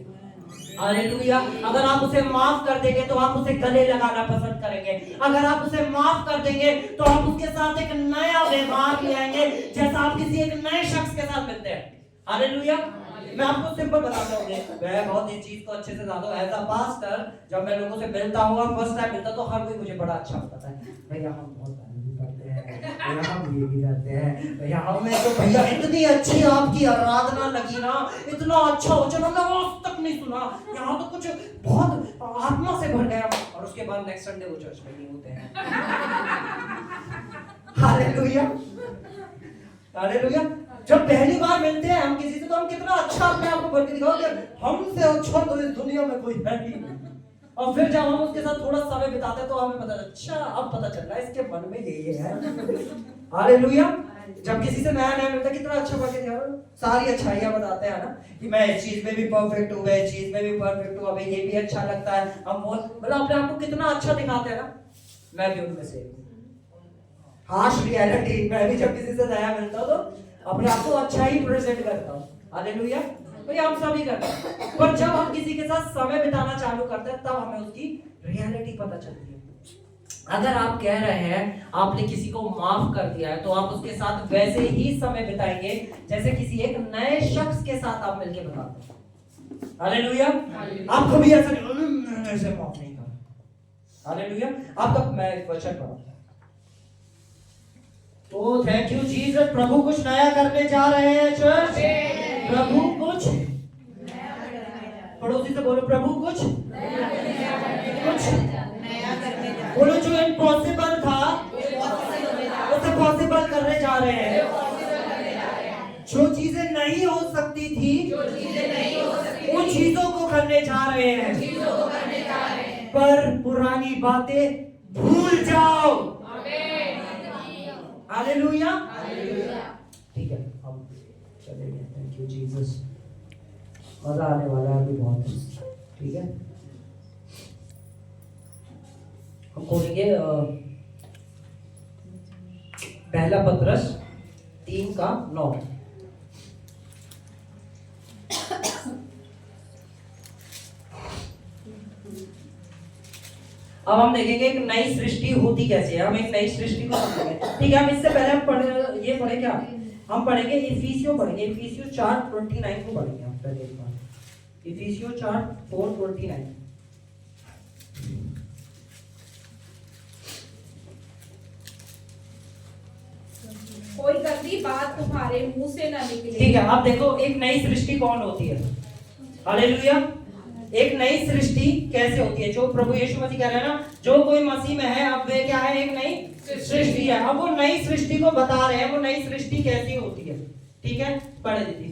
हालेलुया। अगर आप उसे माफ कर देंगे तो आप उसे गले लगाना पसंद करेंगे। अगर आप उसे माफ कर देंगे तो आप उसके साथ एक नया व्यवहार ले आएंगे, जैसा आप किसी एक नए शख्स के साथ मिलते हैं। हालेलुया। मैं आपको सिंपल बताता हूँ, मैं बहुत इस चीज को अच्छे से जानता हूँ। एज अ पास्टर जब मैं लोगों से मिलता हूँ, फर्स्ट टाइम मिलता तो हर कोई मुझे बड़ा अच्छा बताता है, भैया हम बहुत तारीफ करते हैं, भैया हम ये भी करते हैं, भैया हमें तो भैया इतनी अच्छी आपकी आराधना लगी ना, इतना अच्छा हो चलो मैं आज तक नहीं सुना, यहाँ तो कुछ बहुत आत्मा से भर गया। और उसके बाद नेक्स्ट संडे वो चर्च में नहीं होते हैं। Hallelujah, hallelujah. जब पहली बार मिलते हैं हम किसी से तो हम कितना अच्छा अपने आप को भर के दिखाओगे, हमसे अच्छा तो इस दुनिया में कोई है ही नहीं। और फिर जब हम उसके साथ थोड़ा समय बिताते हैं तो हमें पता, अच्छा अब पता चल रहा है इसके मन में ये है। हालेलुया। जब किसी से नया नया मिलता है कितना अच्छा भर के दिखाओ, सारी अच्छाइयां बताते हैं ना, कि मैं इस चीज में भी परफेक्ट हूँ, मैं इस चीज में भी परफेक्ट हूँ, हमें ये भी अच्छा लगता है, हम बहुत मतलब अपने आप को कितना अच्छा दिखाते हैं ना। मैं भी उनमें से हार्श रियलिटी, मैं भी जब किसी से नया मिलता हूँ तो अपने आप को अच्छा ही प्रेजेंट करता हूँ। हालेलुया। तो ये हम सभी करते हैं, पर जब हम किसी के साथ समय बिताना चालू करते हैं तब हमें उसकी रियलिटी पता चलती है। अगर आप कह रहे हैं आपने किसी को माफ कर दिया है तो आप उसके साथ वैसे ही समय बिताएंगे जैसे किसी एक नए शख्स के साथ आप मिलके बिताते हैं। हालेलुया। आप कभी ऐसा नहीं, मैंने ऐसे माफ नहीं करा। हालेलुया। आप तब मैं एक वचन पढ़ा, तो थैंक यू जीसस। प्रभु कुछ नया करने जा रहे हैं चर्च, प्रभु कुछ नया करने जा रहे हैं। पड़ोसी से बोलो प्रभु कुछ नया करने जा रहे हैं, कुछ नया करने जा रहे हैं। बोलो जो इम्पॉसिबल था उसे पॉसिबल करने जा रहे हैं। जो चीजें नहीं हो सकती थी उन चीजों को करने जा रहे हैं, पर पुरानी बातें भूल जाओ। हालेलुया। ठीक है, हम चलेंगे। Thank you Jesus. मजा आने वाला है अभी बहुत। ठीक है, हम खोलेंगे पहला पत्रस 3:9। अब हम देखेंगे एक नई सृष्टि होती कैसे है, हम एक नई सृष्टि को समझेंगे। ठीक है, हम इससे पहले हम पढ़े क्या, हम पढ़ेंगे इफिसियों, पढ़ेंगे इफिसियों 4:29 को पढ़ेंगे हम पहले एक बार। इफिसियों 4:29। कोई गंदी बात तुम्हारे मुंह से ना निकले। ठीक है, आप देखो एक नई सृष्टि कौन होती है। हालेलुया। एक नई सृष्टि कैसे होती है, जो प्रभु यीशु मसीह कह रहे हैं ना, जो कोई मसीह में है अब वे क्या है, एक नई सृष्टि है। अब वो नई सृष्टि को बता रहे हैं, वो नई सृष्टि कैसी होती है। ठीक है, पढ़े दीदी।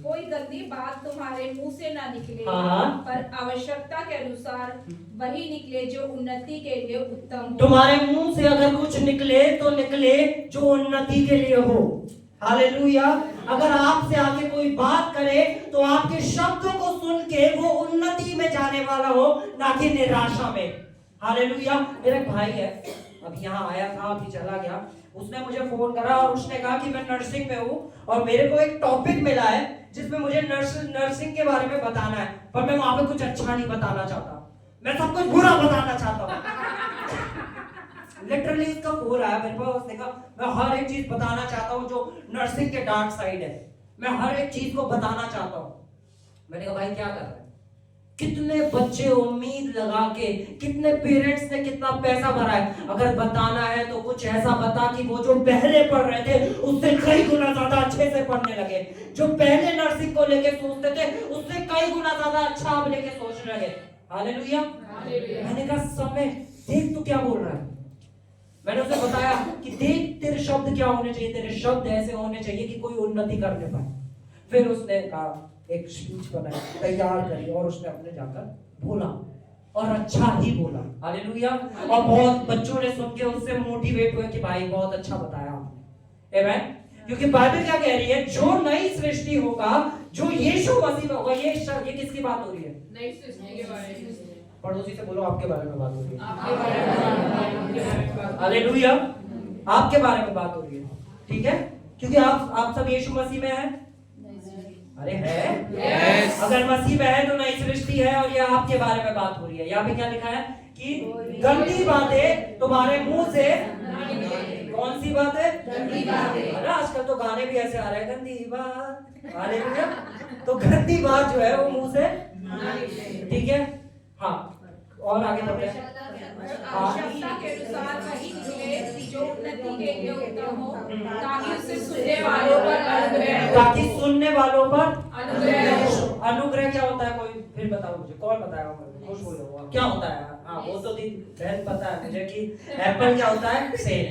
कोई गंदी बात तुम्हारे मुंह से ना निकले, हाँ। पर आवश्यकता के अनुसार वही निकले जो उन्नति के लिए उत्तम हो। तुम्हारे मुंह से अगर कुछ निकले तो निकले जो उन्नति के लिए हो। हालेलुया। अगर आपसे आके कोई बात करे तो आपके शब्दों को सुन के वो उन्नति में जाने वाला हो, ना कि निराशा में। हालेलुया। मेरा एक भाई है, अभी यहाँ आया था, अभी चला गया। उसने मुझे फोन करा और उसने कहा कि मैं नर्सिंग में हूँ और मेरे को एक टॉपिक मिला है जिसमें मुझे नर्सिंग के बारे में बताना है, पर मैं वहां पे कुछ अच्छा नहीं बताना चाहता, मैं सब कुछ बुरा बताना चाहता हूँ। लिटरली इसका फोन आया मेरे पास, उसने कहा मैं हर एक चीज बताना चाहता हूँ जो नर्सिंग के डार्क साइड है, मैं हर एक चीज को बताना चाहता हूँ। मैंने कहा भाई क्या कर रहा है, कितने बच्चे उम्मीद लगा के, कितने पेरेंट्स ने कितना पैसा भरा है, अगर बताना है तो कुछ ऐसा बता कि वो जो पहले पढ़ रहे थे उससे कई गुना ज्यादा अच्छे से पढ़ने लगे, जो पहले नर्सिंग को लेके सोचते थे उससे कई गुना ज्यादा अच्छा आप लेके सोचने लगे। हालेलुया। मैंने कहा समय देख तू क्या बोल रहा है। मैंने उसे बताया कि देख तेरे शब्द क्या होने चाहिए, तेरे शब्द ऐसे होने चाहिए कि कोई उन्नति करने पाए। फिर उसने कहा एक स्पीच बनाई, तैयार करी और उसने अपने जाकर बोला और अच्छा ही बोला। हालेलुया। और बहुत बच्चों ने सुन के उससे मोटिवेट हुए कि भाई बहुत अच्छा बताया आपने। आमीन। क्योंकि बाइबल क्या कह रही है, जो नई सृष्टि होगा, जो यीशु मसीह में होगा, ये किसकी बात हो रही है, नई सृष्टि के बारे में। पड़ोसी से बोलो आपके बारे में बात हो रही है। आपके बारे में। हालेलुया। आपके बारे में बात हो रही है। ठीक है, क्योंकि आप सब यीशु मसीह में हैं। अरे है yes. अगर मसीह में है तो नई सृष्टि है और ये आपके बारे में बात हो रही है। यहाँ पे क्या लिखा है कि गंदी बातें तुम्हारे मुंह से कौन सी बात है? गंदी बात है। अरे आजकल तो गाने भी ऐसे आ रहे हैं, गंदी बात, हालेलुया। तो गंदी बात जो है वो मुंह से, ठीक है, हाँ, और आगे बढ़ते हैं। आवश्यकता के अनुसार वही चुने जो उन्नति के लिए उत्तम हो, ताकि उससे सुनने वालों पर अनुग्रह हो। ताकि सुनने वालों पर अनुग्रह हो। अनुग्रह क्या होता है? कोई फिर बताओ मुझे, कौन बताएगा मुझे? खुश हो जाओ, क्या होता है? हाँ, वो तो बहन पता है मुझे कि एप्पल क्या होता है, सेब।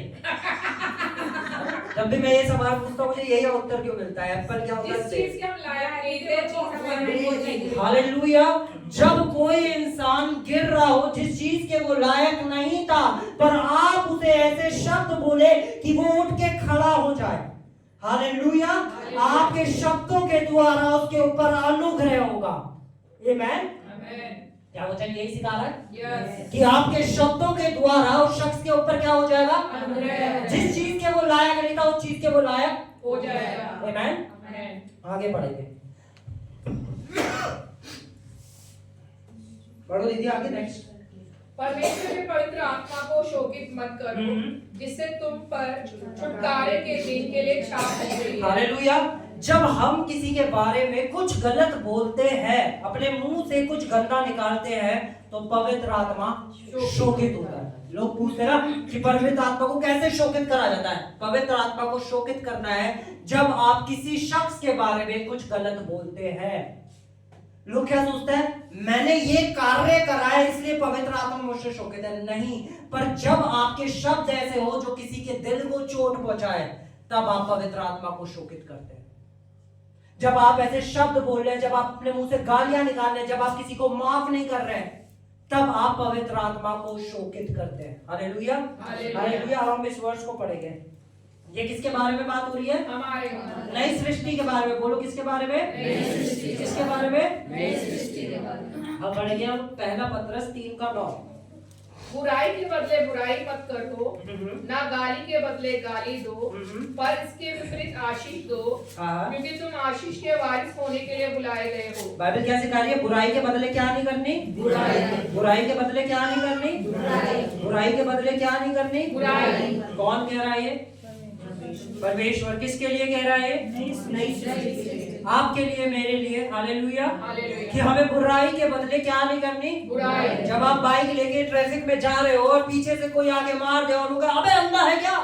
जब भी मैं ये सवाल पूछता हूँ मुझे यही उत्तर क्यों मिलता है, एप्पल क्या होता है, जिस चीज सेब। के हम लायक नहीं थे, चीज हमें हो जाएगी। हालेलुया। जब कोई इंसान गिर रहा हो जिस चीज के वो लायक नहीं था, पर आप उसे ऐसे शब्द बोले कि वो उठ के खड़ा हो जाए। हालेलुया। आपके शब्दों के द्वारा उसके ऊपर अनुग्रह होगा। आमेन। क्या वचन यही सिखा रहा है? यस। कि आपके शब्दों के द्वारा उस शख्स के ऊपर क्या हो जाएगा? अनुग्रह। जिस चीज के वो लायक नहीं था उस चीज के वो लायक हो जाएगा। आमेन। आमेन। आगे बढ़ेंगे, पढ़ो दीदी आगे, नेक्स्ट। परमेश्वर के पवित्र आत्मा को शोकित मत करो, जिससे तुम पर छुटकारे के दिन के लिए छाप दी गई है। हालेलुया। जब हम किसी के बारे में कुछ गलत बोलते हैं, अपने मुंह से कुछ गंदा निकालते हैं, तो पवित्र आत्मा शोकित होता है। लोग पूछते हैं ना कि पवित्र आत्मा को कैसे शोकित करा जाता है? पवित्र आत्मा को शोकित करना है जब आप किसी शख्स के बारे में कुछ गलत बोलते हैं। लोग क्या सोचते हैं, मैंने ये कार्य करा है इसलिए पवित्र आत्मा मुझसे शोकित है। नहीं, पर जब आपके शब्द ऐसे हो जो किसी के दिल को चोट पहुंचाए, तब आप पवित्र आत्मा को शोकित करते हैं। जब आप ऐसे शब्द बोल रहे हैं, जब आप अपने मुंह से गालियां निकाल रहे हैं, जब आप किसी को माफ नहीं कर रहे हैं, तब आप पवित्र आत्मा को शोकित करते हैं। हालेलुया। हालेलुया। अब हम इस वर्ष को पढ़ेंगे। ये किसके बारे में बात हो रही है? हमारे नई सृष्टि के बारे में। बोलो, किसके बारे में? किसके बारे में? नई सृष्टि के बारे में। अब बढ़ेंगे हम पहला पत्रस 3:9। बुराई के बदले बुराई मत करो, ना गाली के बदले गाली दो, पर इसके विपरीत आशीष दो, क्योंकि तुम आशीष के वारिस होने के लिए बुलाए गए हो। बाइबल क्या सिखा रही है? बुराई के बदले क्या नहीं करनी? बुराई के बदले क्या नहीं करनी? बुराई के बदले क्या नहीं करनी? बुराई। कौन कह रहा है ये? परमेश्वर। किसके लिए कह रहा है? नई सृष्टि। आपके लिए, मेरे लिए। हालेलुया। कि हमें बुराई के बदले क्या नहीं करनी? बुराई। जब आप बाइक लेके ट्रैफिक में जा रहे हो और पीछे से कोई आके मार दे और अबे अंधा है क्या,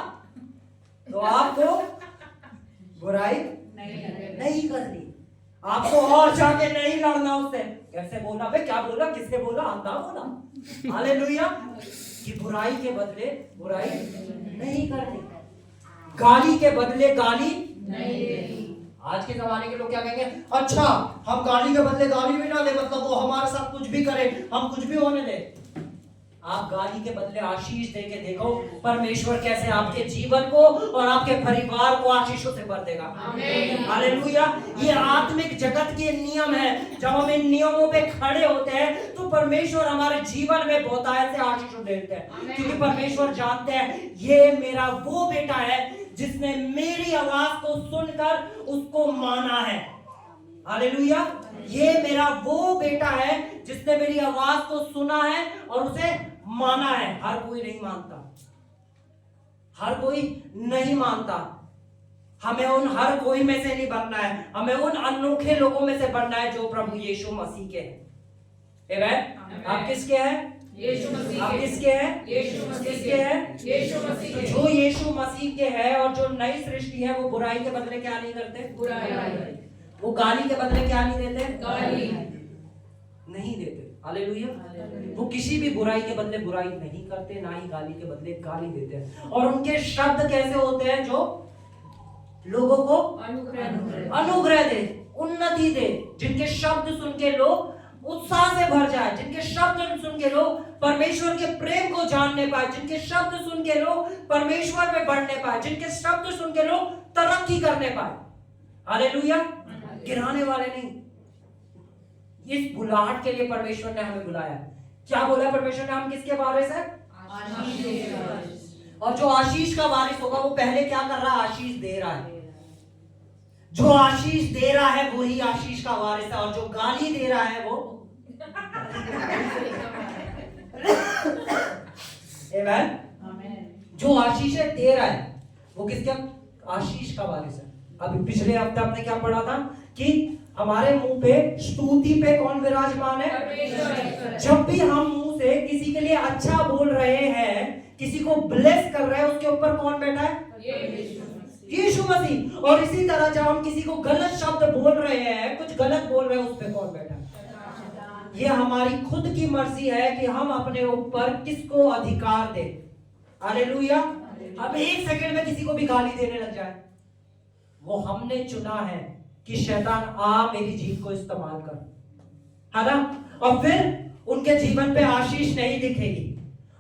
तो आपको बुराई नहीं करनी। आपको और जाके नहीं लड़ना उससे। कैसे बोला बे, क्या बोला, किसने बोला, अंधा बोला। हालेलुया। कि बुराई के बदले बुराई नहीं करनी, गाली के बदले गाली नहीं देनी। आज के जमाने के लोग क्या कहेंगे, अच्छा हम गाली के बदले गाली भी ना ले, मतलब वो हमारे साथ कुछ भी करे, हम कुछ भी होने दे। आप गाली के बदले आशीष दे के देखो परमेश्वर कैसे आपके जीवन को और आपके परिवार को आशीषों से भर देगा। हालेलुया। ये आत्मिक जगत के नियम है। जब हम इन नियमों पे खड़े होते हैं तो परमेश्वर हमारे जीवन में बहुतायत से आशीष देते हैं, क्योंकि परमेश्वर जानते हैं ये मेरा वो बेटा है जिसने मेरी आवाज को सुनकर उसको माना है। हालेलुया। ये मेरा वो बेटा है जिसने मेरी आवाज को सुना है और उसे माना है। हर कोई नहीं मानता, हर कोई नहीं मानता। हमें उन हर कोई में से नहीं बनना है, हमें उन अनोखे लोगों में से बनना है जो प्रभु यीशु मसीह के हैं। आमेन। आप किसके हैं? यीशु मसीह। आप किसके हैं? यीशु मसीह। किसके हैं? यीशु मसीह। तो जो यीशु मसीह के है और जो नई सृष्टि है वो बुराई के बदले क्या नहीं करते? बुराई। वो गाली के बदले क्या नहीं देते? गाली नहीं देते। हालेलुया। वो किसी भी बुराई के बदले बुराई नहीं करते, ना ही गाली के बदले गाली देते हैं। और उनके शब्द कैसे होते हैं? जो लोगों को अनुग्रह दे, उन्नति दे, जिनके शब्द सुन के लोग उत्साह से भर जाए, जिनके शब्द सुन के लोग परमेश्वर के प्रेम को जानने पाए, जिनके शब्द सुन के लोग परमेश्वर में बढ़ने पाए, जिनके शब्द सुन के लोग तरक्की करने पाए। हालेलुया। गिराने वाले नहीं। इस बुलाहट के लिए परमेश्वर ने हमें बुलाया। क्या बोला परमेश्वर ने? हम किसके वारिस हैं? और जो आशीष का वारिस होगा वो पहले क्या कर रहा है? आशीष दे रहा है। जो आशीष दे रहा है वही आशीष का वारिस है, और जो गाली दे रहा है वो आमेन। जो आशीष दे रहा है वो किसका? आशीष का वारिस है। अभी पिछले हफ्ते आपने क्या पढ़ा था कि हमारे मुंह पे स्तुति पे कौन विराजमान है? परमेश्वर। जब भी हम मुंह से किसी के लिए अच्छा बोल रहे हैं, किसी को ब्लेस कर रहे हैं, उसके ऊपर कौन बैठा है? यीशु मसीह। और इसी तरह जब हम किसी को गलत शब्द बोल रहे हैं, कुछ गलत बोल रहे हैं, उस पे कौन बैठा है? ये हमारी खुद की मर्जी है कि हम अपने ऊपर किसको अधिकार दें। हालेलुया। अब एक सेकंड में किसी को भी गाली देने लग जाए, वो हमने चुना है कि शैतान आ मेरी जीभ को इस्तेमाल कर, है ना? और फिर उनके जीवन पे आशीष नहीं दिखेगी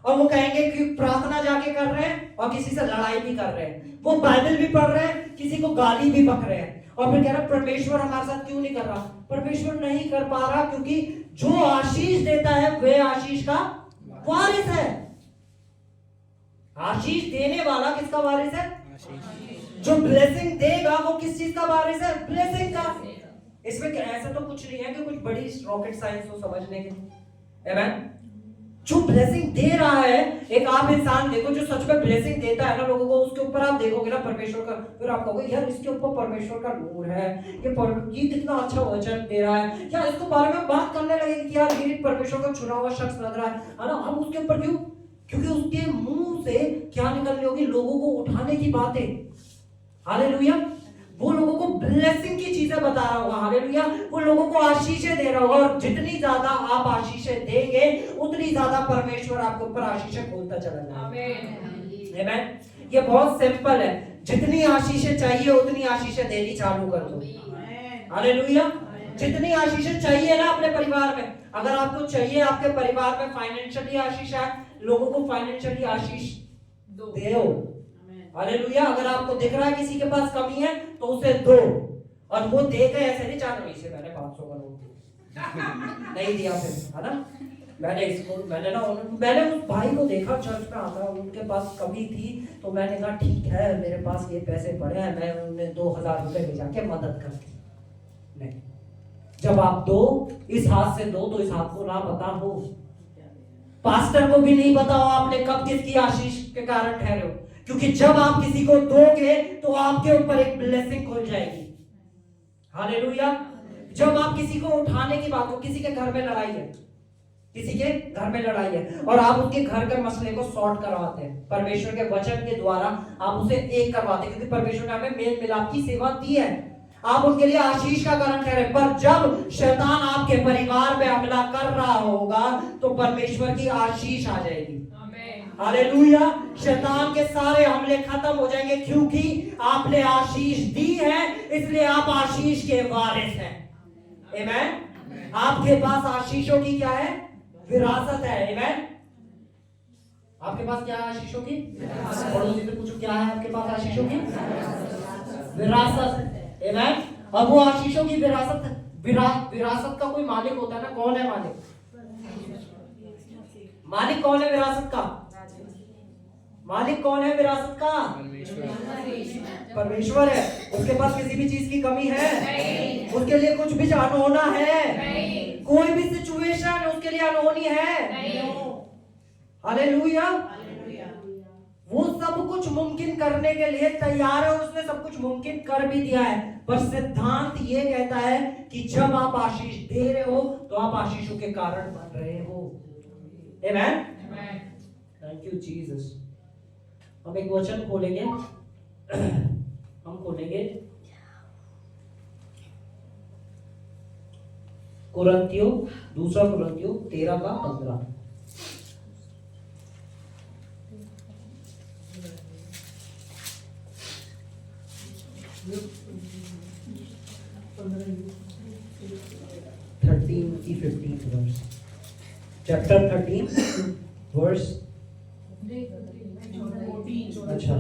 और वो कहेंगे कि प्रार्थना जाके कर रहे हैं और किसी से लड़ाई भी कर रहे हैं, वो बाइबल भी पढ़ रहे हैं, किसी को गाली भी बक रहे हैं, और फिर कह रहे हैं परमेश्वर हमारे साथ क्यों नहीं कर रहा? परमेश्वर नहीं कर पा रहा क्योंकि जो आशीष देता है वह आशीष का वारिस है। आशीष देने वाला किसका वारिस है? जो ब्लेसिंग देगा वो किस चीज का वारिस है? ब्लेसिंग का। इसमें ऐसा तो कुछ नहीं है कि कुछ बड़ी रॉकेट साइंस हो समझने के लिए। आमेन। जो ब्लेसिंग दे रहा है, एक आप इंसान देखो जो सच में ब्लेसिंग देता है ना लोगों को, उसके ऊपर आप देखोगे ना परमेश्वर का, फिर आप कहोगे यार इसके ऊपर परमेश्वर का नूर है, ये कितना अच्छा वचन दे रहा है, या इसको बारे में बात करने लगेंगे कि यार ये परमेश्वर का चुना हुआ शख्स लग रहा है ना? हम उसके ऊपर क्यों? क्योंकि उसके मुंह से क्या निकल रही होगी? लोगों को उठाने की बातें। हालेलुया। वो लोगों को ब्लेसिंग की चीजें बता रहा होगा। हालेलुया। वो लोगों को आशीषें दे रहा होगा, और जितनी ज्यादा आप आशीषें देंगे उतनी ज्यादा परमेश्वर आपके ऊपर आशीषें खोलता चला जाएगा। आमीन। ये बहुत सिंपल है। जितनी आशीषें चाहिए उतनी आशीषें देनी चालू कर दो। हालेलुया। जितनी आशीषें चाहिए ना अपने परिवार में, अगर आपको चाहिए आपके परिवार में फाइनेंशियली आशीष है, लोगों को फाइनेंशियली आशीष दो। हालेलुया। अगर आपको दिख रहा है किसी के पास कमी है तो उसे दो, और वो देगा ऐसे नहीं, चार से मैंने 500 का नोट नहीं दिया फिर, है ना? मैंने उस भाई को देखा चर्च में आता, उनके पास कमी थी, तो मैंने कहा ठीक है मेरे पास ये पैसे पड़े हैं, मैं उन्हें 2000 रुपए ले जाके मदद करती। नहीं, जब आप दो इस हाथ से दो तो इस हाथ को ना पता हो, पास्टर को भी नहीं पता हो आपने कब किसकी आशीष के कारण ठहरे हो, क्योंकि जब आप किसी को दोगे तो आपके ऊपर एक ब्लेसिंग खुल जाएगी। हालेलुया। जब आप किसी को उठाने की बात हो, किसी के घर में लड़ाई है, किसी के घर में लड़ाई है और आप उसके घर के मसले को सॉर्ट करवाते हैं, परमेश्वर के वचन के द्वारा आप उसे एक करवाते हैं, क्योंकि परमेश्वर ने हमें मेल मिलाप की सेवा दी है, आप उनके लिए आशीष का कारण ठहरे। पर जब शैतान आपके परिवार पे हमला कर रहा होगा तो परमेश्वर की आशीष आ जाएगी। हालेलुया। शैतान के सारे हमले खत्म हो जाएंगे, क्योंकि आपने आशीष दी है, इसलिए आप आशीष के वारिस हैं। आमीन। आपके पास आशीषों की क्या है? विरासत है। आमीन। आपके पास क्या है? आशीषों की विरासत। पड़ोसी से पूछो क्या है आपके पास? आशीषों की विरासत। आमीन। अब वो आशीषों की विरासत का कोई मालिक होता है ना? कौन है मालिक? मालिक कौन है विरासत का? मालिक कौन है विरासत का? परमेश्वर है। उसके पास किसी भी चीज की कमी है नहीं। उसके लिए कुछ भी अनहोना है नहीं। कोई भी सिचुएशन उसके लिए अनहोनी है नहीं। हालेलुया। वो सब कुछ मुमकिन करने के लिए तैयार है, उसने सब कुछ मुमकिन कर भी दिया है। पर सिद्धांत ये कहता है कि जब आप आशीष दे रहे हो तो आप आशीषों के कारण बन रहे हो। आमीन। Thank you Jesus. हम एक वचन खोलेंगे, हम खोलेंगे कुरिन्थियों, दूसरा कुरिन्थियों 13:15। चैप्टर 13 वर्स अच्छा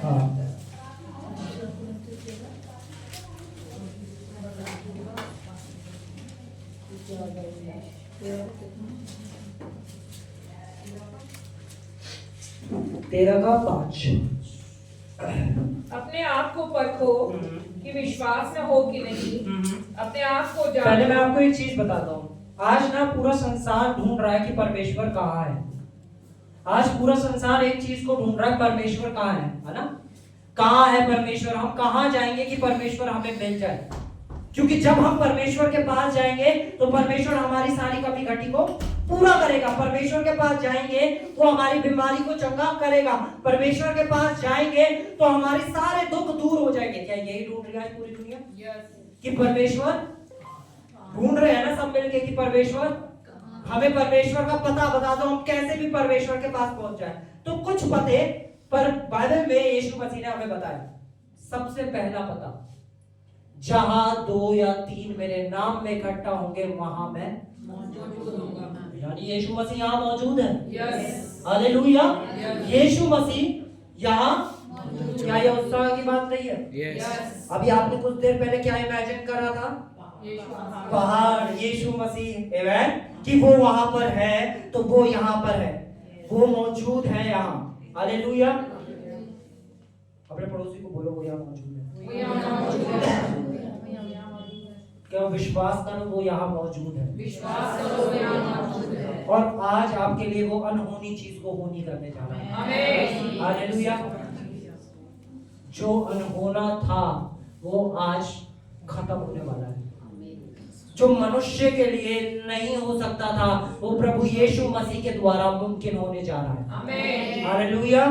हाँ 13:5 अपने आप को परखो कि विश्वास में हो कि नहीं। अपने आप को पहले जानो। मैं आपको एक चीज बताता हूँ। आज ना पूरा संसार ढूंढ रहा है कि परमेश्वर कहाँ है। आज पूरा संसार एक चीज को ढूंढ रहा है, परमेश्वर कहाँ है ना? कहाँ है परमेश्वर? हम कहाँ जाएंगे कि परमेश्वर हमें मिल जाए? क्योंकि जब हम परमेश्वर के पास जाएंगे तो परमेश्वर हमारी सारी कमी घटी को पूरा करेगा। परमेश्वर के पास जाएंगे तो हमारी बीमारी को चंगा करेगा। परमेश्वर के पास जाएंगे तो हमारे सारे दुख दूर हो जाएंगे। क्या यही ढूंढ रही है पूरी दुनिया? कि परमेश्वर ढूंढ रहे हैं ना सब मिलके कि परमेश्वर, हमें परमेश्वर का पता बता दो, हम कैसे भी परमेश्वर के पास पहुंच जाए। तो कुछ पते पर बाइबल में यीशु मसीह ने हमें बताया। सबसे पहला पता, जहां 2 या 3 मेरे नाम में इकट्ठा होंगे वहां मैं मौजूद होऊंगा। यानी यीशु मसीह यहाँ मौजूद है। यस। हालेलुया। यीशु मसीह यहाँ, क्या ये उत्साह की बात नहीं है? यस। अभी आपने कुछ देर पहले क्या इमेजिन करा था? पहाड़, यीशु मसीह, आमेन, कि वो वहां पर है तो वो यहाँ पर है, वो मौजूद है यहाँ। हालेलुया। अपने पड़ोसी को बोलो वो यहाँ मौजूद है। क्या विश्वास करो वो यहाँ मौजूद है। विश्वास करो वो यहाँ मौजूद है। और आज आपके लिए वो अनहोनी चीज को होनी करने जा रहा है। आमीन। हालेलुया। जो अनहोना था वो आज खत्म होने वाला है। जो मनुष्य के लिए नहीं हो सकता था वो प्रभु यीशु मसीह के द्वारा मुमकिन होने जा रहा है। आमीन। हालेलुया।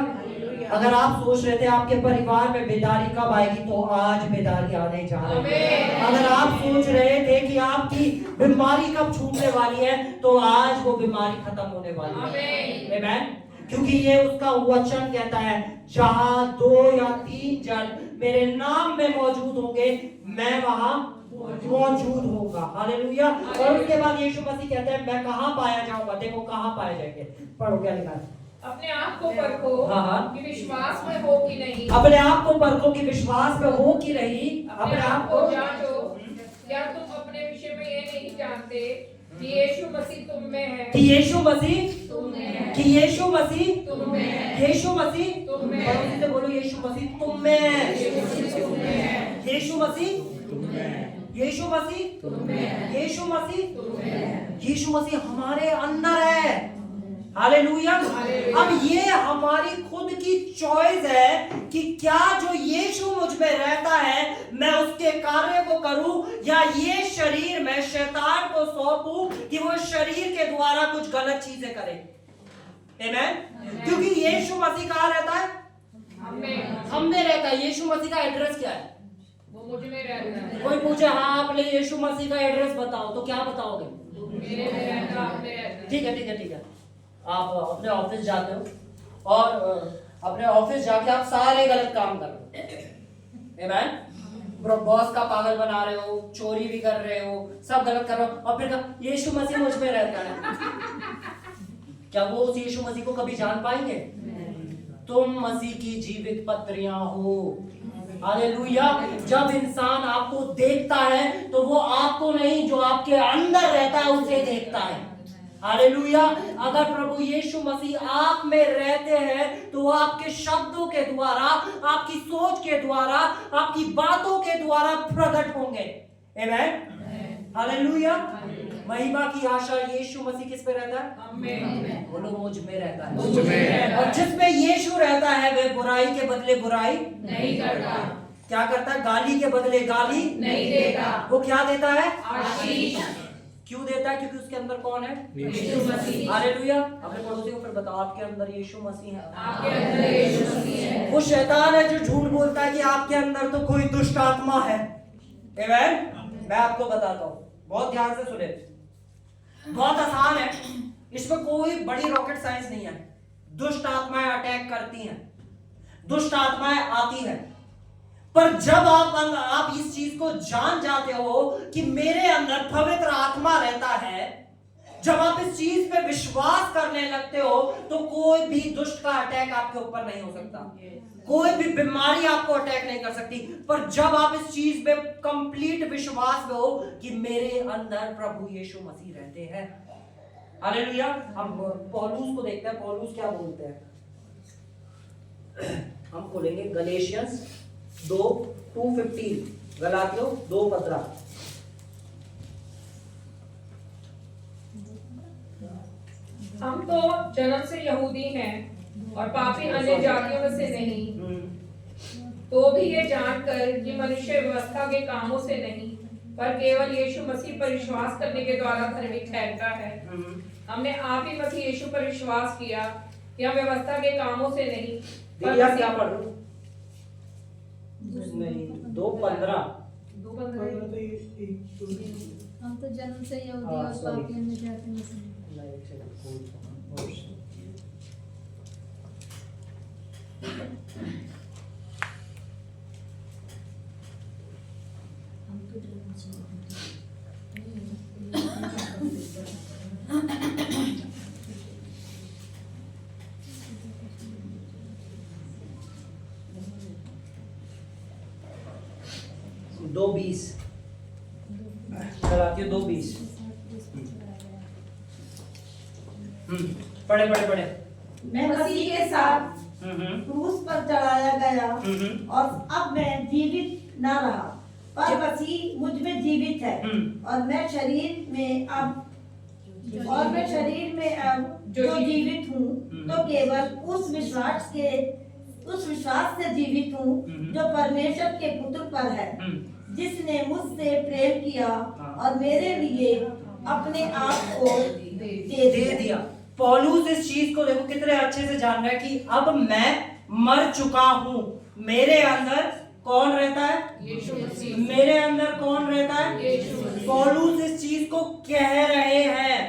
अगर आप सोच रहे थे आपके परिवार में बेदारी कब आएगी, तो आज बेदारी आने जा रही है। अगर आप सोच रहे थे कि आपकी बीमारी कब छूटने वाली है, तो आज वो बीमारी खत्म होने वाली है। आमीन। क्योंकि ये उसका वचन कहता है, जहां 2 या 3 जन मेरे नाम में मौजूद होंगे मैं वहां मौजूद होगा। हालेलुया। और उसके बाद यीशु मसीह कहते हैं, मैं कहां पाया जाऊंगा? देखो कहां पाए जाएंगे। पढ़ो क्या लिखा है। अपने आप को परखो कि विश्वास में हो कि नहीं। अपने आप को परखो कि विश्वास में हो कि नहीं। अपने आप को जांचो। क्या तुम अपने विषय में ये नहीं जानते कि यीशु मसीह तुम में है? कि यीशु मसीह तुम में है। कि यीशु मसीह तुम में है। यीशु मसीह तुम में है। पड़ोसी से बोलो यीशु मसीह तुम में है। यीशु मसीह तुम में है। यीशु मसीह तुम में है। यीशु मसीह तुम में है। यीशु मसीह तुम में है। यीशु मसीह हमारे अंदर है। हालेलुया। अब ये हमारी खुद की चॉइस है कि क्या जो यीशु मुझ में रहता है मैं उसके कार्य को करूं, या ये शरीर में शैतान को सौंपूं कि वो शरीर के द्वारा कुछ गलत चीजें करे। आमीन। क्योंकि यीशु मसीह कहाँ रहता है? हम में रहता है। यीशु मसीह का एड्रेस क्या है? वो मुझ में रहता है। कोई पूछे हाँ आपने यीशु मसीह का एड्रेस बताओ, तो क्या बताओगे? मेरे में रहता, आप में रहता है। ठीक है ठीक है ठीक है। आप अपने ऑफिस जाते हो और अपने ऑफिस जाके आप सारे गलत काम कर रहे हो। आमीन। बॉस का पागल बना रहे हो, चोरी भी कर रहे हो, सब गलत कर रहे हो, और फिर यीशु मसीह मुझ में रहता है। क्या वो उस यीशु मसीह को कभी जान पाएंगे? तुम मसीह की जीवित पत्रियां हो। हालेलुया। जब इंसान आपको देखता है तो वो आपको नहीं, जो आपके अंदर रहता है उसे देखता है। हालेलुया। अगर प्रभु यीशु मसीह आप में रहते हैं तो वो आपके शब्दों के द्वारा, आपकी सोच के द्वारा, आपकी बातों के द्वारा प्रकट होंगे। आमीन। हालेलुया। महिमा की आशा यीशु मसीह किस पे रहता है? आमीन। बोलो मुझ में रहता है। मुझ में रहता है। और जिसमें यीशु रहता है वह बुराई के बदले बुराई नहीं करता। क्या करता है? गाली के बदले गाली नहीं देता। वो क्या देता है? आशीष। क्यों देता है? क्योंकि उसके अंदर कौन है? यीशु मसीह। हालेलुया। अपने पड़ोसी को फिर बताओ, आपके अंदर यीशु मसीह है। आपके अंदर यीशु मसीह है। वो शैतान है जो झूठ बोलता है कि आपके अंदर तो कोई दुष्ट आत्मा है। आमीन। मैं आपको बताता हूँ, बहुत ध्यान से सुने, बहुत आसान है, इसमें कोई बड़ी रॉकेट साइंस नहीं है। दुष्ट आत्माएं अटैक करती हैं, दुष्ट आत्माएं आती हैं, पर जब आप इस चीज को जान जाते हो कि मेरे अंदर पवित्र आत्मा रहता है, जब आप इस चीज पे विश्वास करने लगते हो तो कोई भी दुष्ट का अटैक आपके ऊपर नहीं हो सकता, कोई भी बीमारी आपको अटैक नहीं कर सकती। पर जब आप इस चीज पे कंप्लीट विश्वास में हो कि मेरे अंदर प्रभु यीशु मसीह रहते हैं। हालेलुया। हम पौलुस को देखते हैं, पौलुस क्या बोलते हैं। हम खोलेंगे गलेशियंस 2:2-15, गलातियों 2:15। हम तो जन्म से यहूदी हैं और पापी अन्य जातियों में से नहीं, तो भी ये जानकर कि मनुष्य व्यवस्था के कामों से नहीं पर केवल यीशु मसीह पर विश्वास करने के द्वारा धर्मी ठहरता है। हमने आप ही मसीह यीशु पर विश्वास किया कि हम व्यवस्था के कामों से नहीं पर दिया क्या पढ़ रहे हो? नहीं 2:15। हम तो जन्म से यहूदी और पापी अन्य जाति में से हम तो जन्म से दो 20, गलातियों 2:20। पढ़े पढ़े पढ़े। मैं मसीह के साथ क्रूस पर चढ़ाया गया और अब मैं जीवित न रहा पर मसीह मुझ में जीवित है और मैं शरीर में अब जो जीवित हूँ तो केवल उस विश्वास से जीवित हूँ जो परमेश्वर के पुत्र पर है, जिसने मुझसे प्रेम किया और मेरे लिए अपने आप को दे दिया। पौलुस इस चीज को देखो कितने अच्छे से जान रहा है कि अब मैं मर चुका हूँ, मेरे अंदर कौन रहता है? यीशु मसीह। मेरे अंदर कौन रहता है? यीशु मसीह। पौलुस इस चीज को कह रहे हैं,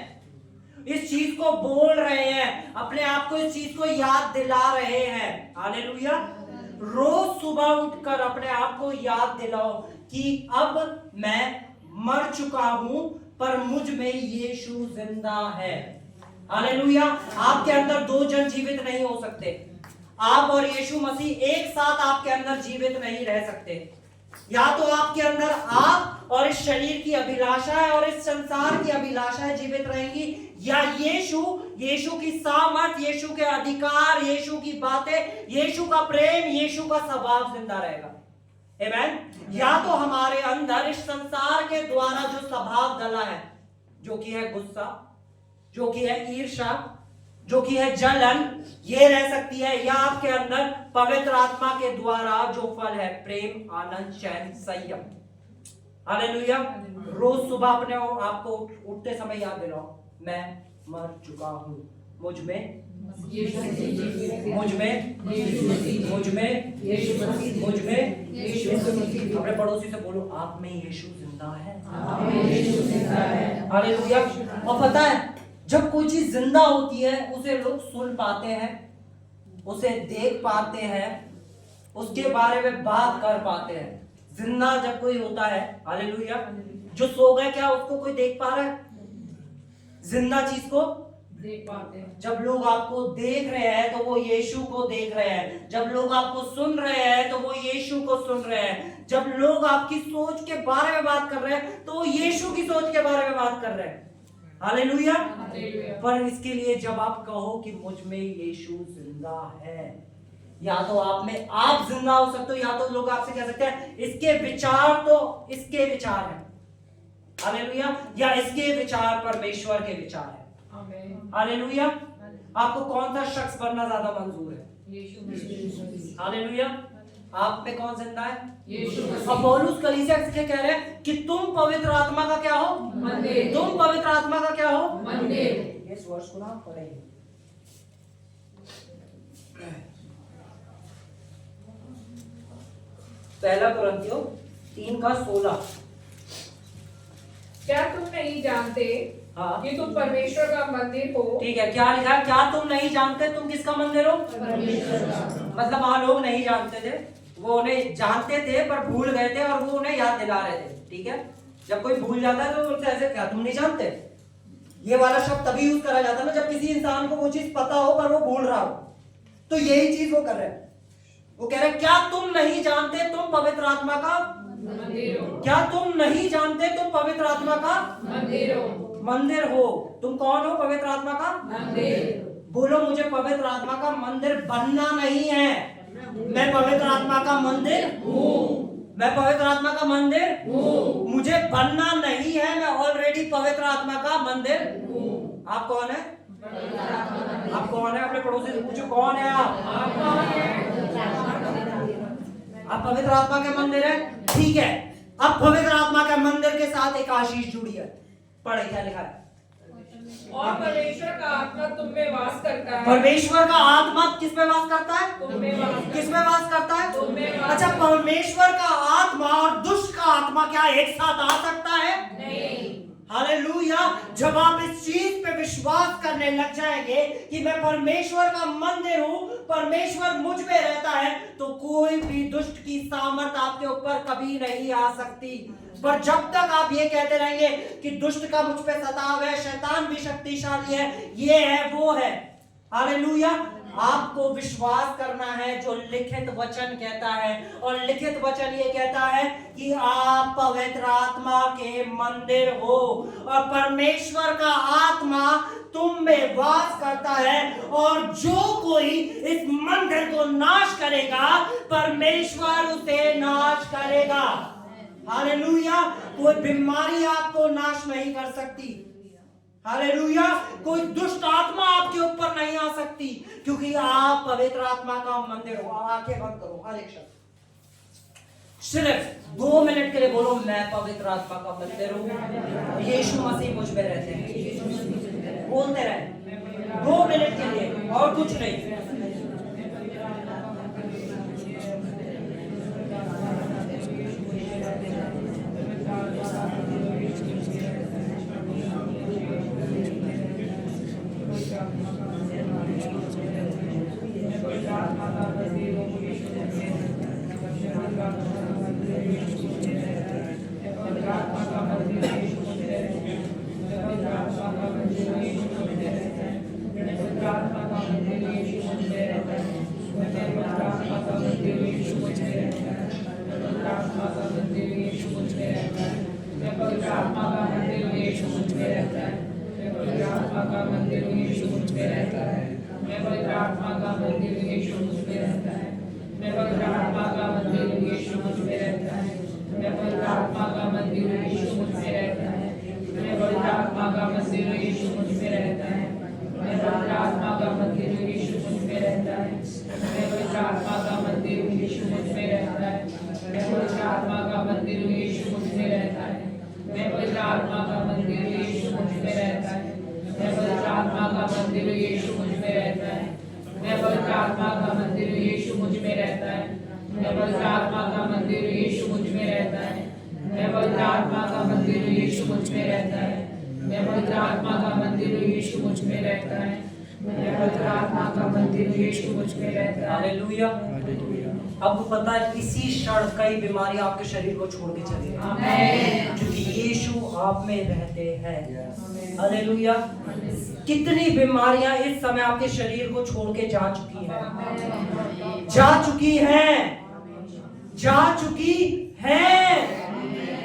इस चीज को बोल रहे हैं, अपने आप को इस चीज को याद दिला रहे हैं। हालेलुया। रोज सुबह उठकर अपने आप को याद दिलाओ कि अब मैं मर चुका हूं पर मुझ में यीशु जिंदा है। हालेलुया। आपके अंदर दो जन जीवित नहीं हो सकते, आप और यीशु मसीह एक साथ आपके अंदर जीवित नहीं रह सकते। या तो आपके अंदर आप और इस शरीर की अभिलाषाएं और इस संसार की अभिलाषाएं जीवित रहेंगी, या यीशु की सामर्थ, यीशु के अधिकार, यीशु की बातें, यीशु का प्रेम, यीशु का स्वभाव जिंदा रहेगा। आमीन। या तो हमारे अंदर इस संसार के द्वारा जो स्वभाव डला है, जो कि है गुस्सा, जो कि है ईर्ष्या, जो कि है जलन, ये रह सकती है, या आपके अंदर पवित्र आत्मा के द्वारा जो फल है प्रेम, आनंद, चैन, संयम। हालेलुया। रोज सुबह अपने आपको उठते समय याद दिलाओ, मैं मर चुका हूं, मुझ में यीशु मसीह। मुझ में यीशु मसीह। मुझ में यीशु मसीह। मुझ में यीशु मसीह। अपने पड़ोसी से बोलो, आप में यीशु जिंदा है। आप में यीशु जिंदा है। हालेलुया। और पता है, जब कोई चीज जिंदा होती है उसे लोग सुन पाते हैं, उसे देख पाते हैं, उसके बारे में बात कर पाते हैं। जिंदा जब कोई होता है, हालेलुया, जो सो गया क्या उसको कोई देख पा रहा है? जिंदा चीज को देख पाते हैं। जब लोग आपको देख रहे हैं तो वो यीशु को देख रहे हैं, जब लोग आपको सुन रहे हैं तो वो यीशु को सुन रहे हैं, जब लोग आपकी सोच के बारे में बात कर रहे हैं तो वो यीशु की सोच के बारे में बात कर रहे हैं। हालेलुया। पर इसके लिए जब आप कहो कि मुझ में यीशु जिंदा है, या तो आप में आप जिंदा हो सकते हो, या तो लोग आपसे कह सकते हैं इसके विचार तो इसके विचार हैं। हालेलुया। या इसके विचार परमेश्वर के विचार है। आमीन। हालेलुया। आपको कौन सा शख्स बनना ज्यादा मंजूर है? यीशु मसीह। हालेलुया। आप में कौन जिंदा है? यीशु मसीह। और पौलुस कलीसिया से कह रहे हैं कि तुम पवित्र आत्मा का क्या हो? मंदिर। तुम पवित्र आत्मा का क्या हो? मंदिर। इस वर्ष को ना पढ़ेंगे। पहला कुरिन्थियों 3:16। क्या तुम नहीं जानते हाँ। कि तुम परमेश्वर का मंदिर हो? ठीक है, क्या लिखा है? क्या तुम नहीं जानते तुम किसका मंदिर हो? परमेश्वर का। मतलब वहां लोग नहीं जानते थे, वो उन्हें जानते थे पर भूल गए थे और वो उन्हें याद दिला रहे थे। ठीक है, जब कोई भूल जाता है तो बोलते ऐसे, क्या तुम नहीं जानते? ये वाला शब्द तभी यूज करा जाता है ना जब किसी इंसान को वो चीज पता हो पर वो भूल रहा हो। तो यही चीज वो कर रहे हैं। वो कह रहे हैं क्या तुम नहीं जानते तुम पवित्र आत्मा का मंदिर हो। क्या तुम नहीं जानते तुम पवित्र आत्मा का मंदिर हो। मंदिर हो? तुम कौन हो? पवित्र आत्मा का मंदिर। बोलो, मुझे पवित्र आत्मा का मंदिर बनना नहीं है, मैं पवित्र आत्मा का मंदिर हूँ। मैं पवित्र आत्मा का मंदिर हूँ। मुझे बनना नहीं है, मैं ऑलरेडी पवित्र आत्मा का मंदिर हूँ। आप कौन है? आप कौन है? अपने पड़ोसी से पूछो, कौन है आप? आप पवित्र आत्मा के मंदिर है। ठीक है, अब पवित्र आत्मा के मंदिर के साथ एक आशीष जुड़ी है। पढ़े क्या लिखा है? और परमेश्वर का आत्मा तुम में वास करता है। परमेश्वर का आत्मा किस में वास करता है? तुम में वास किस में वास करता है? तुम में वास अच्छा, परमेश्वर का आत्मा और दुष्ट का आत्मा क्या एक साथ आ सकता है? नहीं। हालेलुया। जब आप इस चीज पे विश्वास करने लग जाएंगे कि मैं परमेश्वर का मंदिर हूं, परमेश्वर मुझ में रहता है, तो कोई भी दुष्ट की सामर्थ आपके ऊपर कभी नहीं आ सकती। पर जब तक आप ये कहते रहेंगे कि दुष्ट का मुझ पे सताव है, शैतान भी शक्तिशाली है, ये है वो है, हालेलुया, आपको विश्वास करना है जो लिखित वचन कहता है। और लिखित वचन ये कहता है कि आप पवित्र आत्मा के मंदिर हो और परमेश्वर का आत्मा तुम में वास करता है। और जो कोई इस मंदिर को नाश करेगा, परमेश्वर उसे नाश करेगा। हालेलुया। कोई बीमारी आपको नाश नहीं कर सकती। हालेलुया। कोई दुष्ट आत्मा आपके ऊपर नहीं आ सकती, क्योंकि आप पवित्र आत्मा का मंदिर हो। आंखें बंद करो, हर एक शब्द सिर्फ 2 मिनट के लिए बोलो, मैं पवित्र आत्मा का मंदिर हूँ, यीशु मसीह मुझ में रहते हैं। बोलते रहे 2 मिनट के लिए, और कुछ नहीं। हालेलुया। आपको पता है इसी क्षण कई बीमारी आपके शरीर को छोड़ के चली गई, क्योंकि यीशु आप में रहते हैं। हालेलुया। कितनी बीमारियां इस समय आपके शरीर को छोड़ के जा चुकी हैं, जा चुकी हैं, जा चुकी हैं।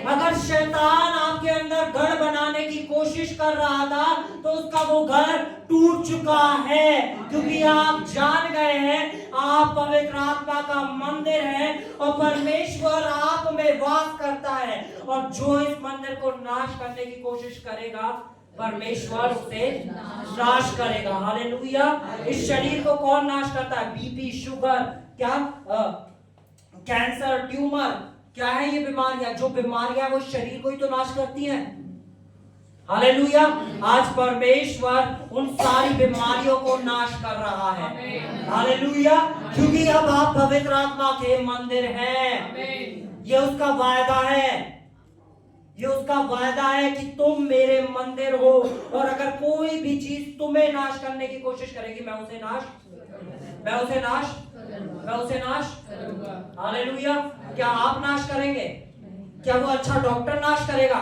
अगर शैतान आपके अंदर घर बनाने की कोशिश कर रहा था, तो उसका वो घर टूट चुका है, क्योंकि आप जान गए हैं आप पवित्र आत्मा का मंदिर है और परमेश्वर आप में वास करता है। और जो इस मंदिर को नाश करने की कोशिश करेगा, परमेश्वर उसे नाश करेगा। हालेलुया। इस शरीर को कौन नाश करता है? बीपी, शुगर, क्या कैंसर, ट्यूमर, क्या है ये बीमारियां? जो बीमारियां वो शरीर को ही तो नाश करती हैं। हालेलुया। आज परमेश्वर उन सारी बीमारियों को नाश कर रहा है। हालेलुया। क्योंकि अब आप पवित्र आत्मा के मंदिर हैं। ये उसका वायदा है, ये उसका वायदा है कि तुम मेरे मंदिर हो, और अगर कोई भी चीज तुम्हें नाश करने की कोशिश करेगी, मैं उसे नाश करूंगा। हालेलुया। क्या आप नाश करेंगे? क्या वो अच्छा डॉक्टर नाश करेगा?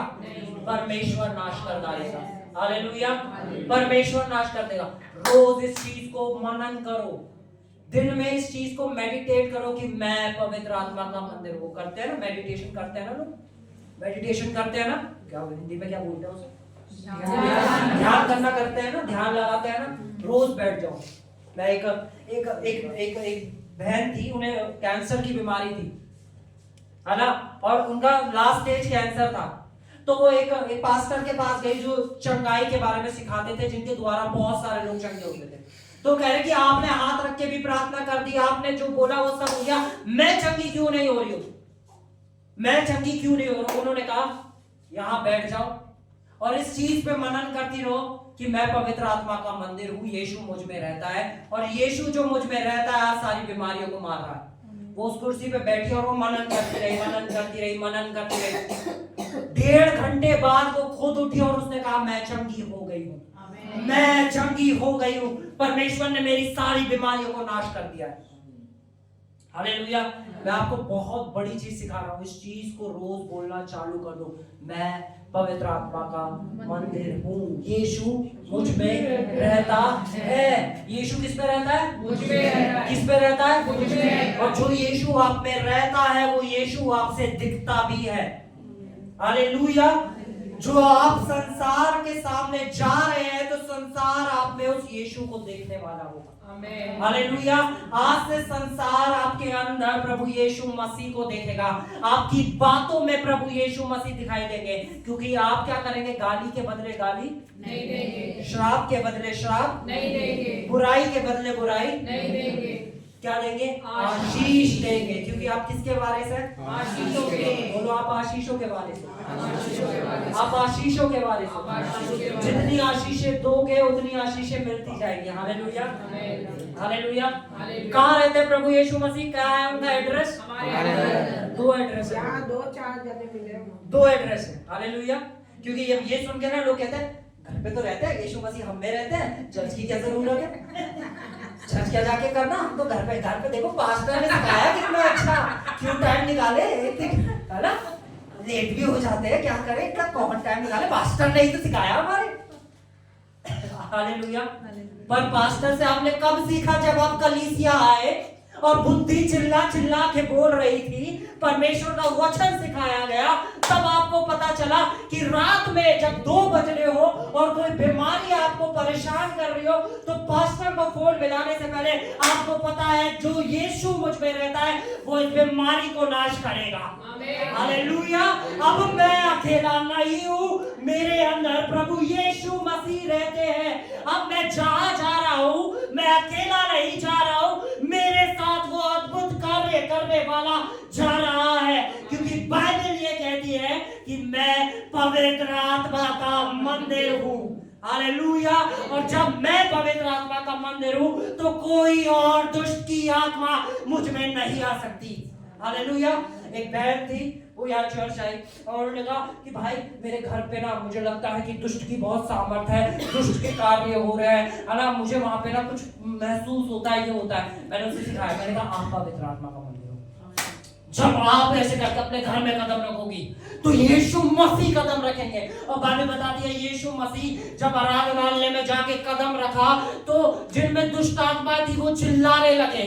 परमेश्वर नाश कर डालेगा। हालेलुया। परमेश्वर नाश कर देगा। रोज इस चीज को मनन करो, दिन में इस चीज को मेडिटेट करो कि मैं पवित्र आत्मा का मंदिर हूँ। करते हैं ना मेडिटेशन, करते हैं ना लोग, मेडिटेशन करते हैं ना, क्या हिंदी में क्या बोलते हैं उसे? ध्यान करना करते हैं ना, ध्यान लगाते हैं ना। रोज बैठ जाओ। मैं एक बहन थी, उन्हें कैंसर की बीमारी थी, है ना, और उनका लास्ट स्टेज कैंसर था। तो वो एक पास्टर के पास गई जो चंगाई के बारे में सिखाते थे, जिनके द्वारा बहुत सारे लोग चंगे होते थे। तो कह रहे कि आपने हाथ रख के भी प्रार्थना कर दी, आपने जो बोला वो सब हो गया, मैं चंगी क्यों नहीं हो रही हूं, मैं चंगी क्यों नहीं हो रहा। उन्होंने कहा यहां बैठ जाओ और इस चीज पे मनन करती रहो कि मैं पवित्र आत्मा का मंदिर हूं, यीशु मुझ में रहता है, और यीशु जो मुझ में रहता है आज सारी बीमारियों को मार रहा है। वो उस कुर्सी पे बैठी और वो मनन करती रही, मनन करती रही, मनन करती रही। 1.5 घंटे बाद वो खुद उठी और उसने कहा मैं चंगी हो गई हूं, मैं चंगी हो गई हूं, परमेश्वर ने मेरी सारी बीमारियों को नाश कर दिया है। हालेलुया। मैं आपको बहुत बड़ी चीज सिखा रहा हूं, इस चीज को रोज बोलना चालू कर दो, मैं पवित्र आत्मा का मंदिर हूं, यीशु मुझ में रहता है। यीशु किस पे रहता है? मुझ में रहता है। किस पे रहता है? मुझ में रहता है। और जो यीशु आप में रहता है वो यीशु आपसे दिखता भी है। हालेलुया। जो आप संसार के सामने जा रहे हैं तो संसार आप में उस यीशु को देखने वाला होगा। आमीन। हालेलुया। आज से संसार आपके अंदर प्रभु यीशु मसीह को देखेगा, आपकी बातों में प्रभु यीशु मसीह दिखाई देंगे, क्योंकि आप क्या करेंगे? गाली के बदले गाली नहीं देंगे, श्राप के बदले श्राप नहीं देंगे, बुराई के बदले बुराई नहीं देंगे, क्या देंगे? आशीष आशीष देंगे, क्योंकि आप किसके वारिस हैं? आशीषों के, बोलो आप आशीषों के वारिस हैं। आशीषों के वारिस, आप आशीषों के वारिस आप हैं। आशीषों के वारिस। जितनी आशीषें दोगे उतनी आशीषें मिलती जाएंगी। हालेलुया, आमीन। हालेलुया। हालेलुया। कहाँ रहते हैं प्रभु यीशु मसीह? क्या है उनका एड्रेस? हमारे अंदर 2 एड्रेस है, यहाँ 2-4 जने मिले हैं। 2 एड्रेस है। हालेलुया। क्योंकि ये सुन के ना लोग कहते हैं घर पे तो रहते हैं यीशु मसीह, हम में रहते हैं, चर्च की क्या जरूरत है? चर्च क्या जाके करना, हम तो घर पे देखो पास्टर ने सिखाया कितना अच्छा, क्यों टाइम निकाले, है ना, लेट भी हो जाते हैं, क्या करें, इतना कॉमन टाइम निकाले, पास्टर ने ही तो सिखाया हमारे। हालेलुया। पर पास्टर से आपने कब सीखा? जब आप कलीसिया आए और बुद्धि चिल्ला चिल्ला के बोल रही थी, परमेश्वर का वचन सिखाया गया, तब आपको पता चला कि रात में जब 2 बज रहे हो और कोई बीमारी आपको परेशान कर रही हो, तो पास्टर को फोन मिलाने से पहले आपको पता है जो यीशु मुझ में रहता है वो इस बीमारी को नाश करेगा। आमीन। हालेलुया। अब मैं अकेला नहीं हूँ, मेरे अंदर प्रभु यीशु मसीह रहते हैं। अब मैं जहाँ जा रहा हूँ मैं अकेला नहीं जा रहा हूँ, मेरे साथ वो अद्भुत कार्य करने वाला जा रहा है, क्योंकि बाइबल ये कहती है कि मैं पवित्र आत्मा का मंदिर हूँ। हालेलुया। और जब मैं पवित्र आत्मा का मंदिर हूँ तो कोई और दुष्ट की आत्मा मुझ में नहीं आ सकती। हालेलुया। एक बहन थी, वो यहाँ चर्च आई और उन्होंने कहा कि भाई मेरे घर पे ना मुझे लगता है कि दुष्ट की बहुत सामर्थ है, दुष्ट के कार्य हो रहे हैं, है ना, मुझे वहां पे ना कुछ महसूस होता है, ये होता है। मैंने उसे सिखाया, मैंने कहा आप पवित्र आत्मा का मंदिर हो। जब आप ऐसे करके अपने घर में कदम रखोगी तो यीशु मसीह कदम रखेंगे। और बाइबल बताती है यीशु मसीह जब आराधनालय में जाके कदम रखा तो जिनमें दुष्ट आत्मा थी वो चिल्लाने लगे।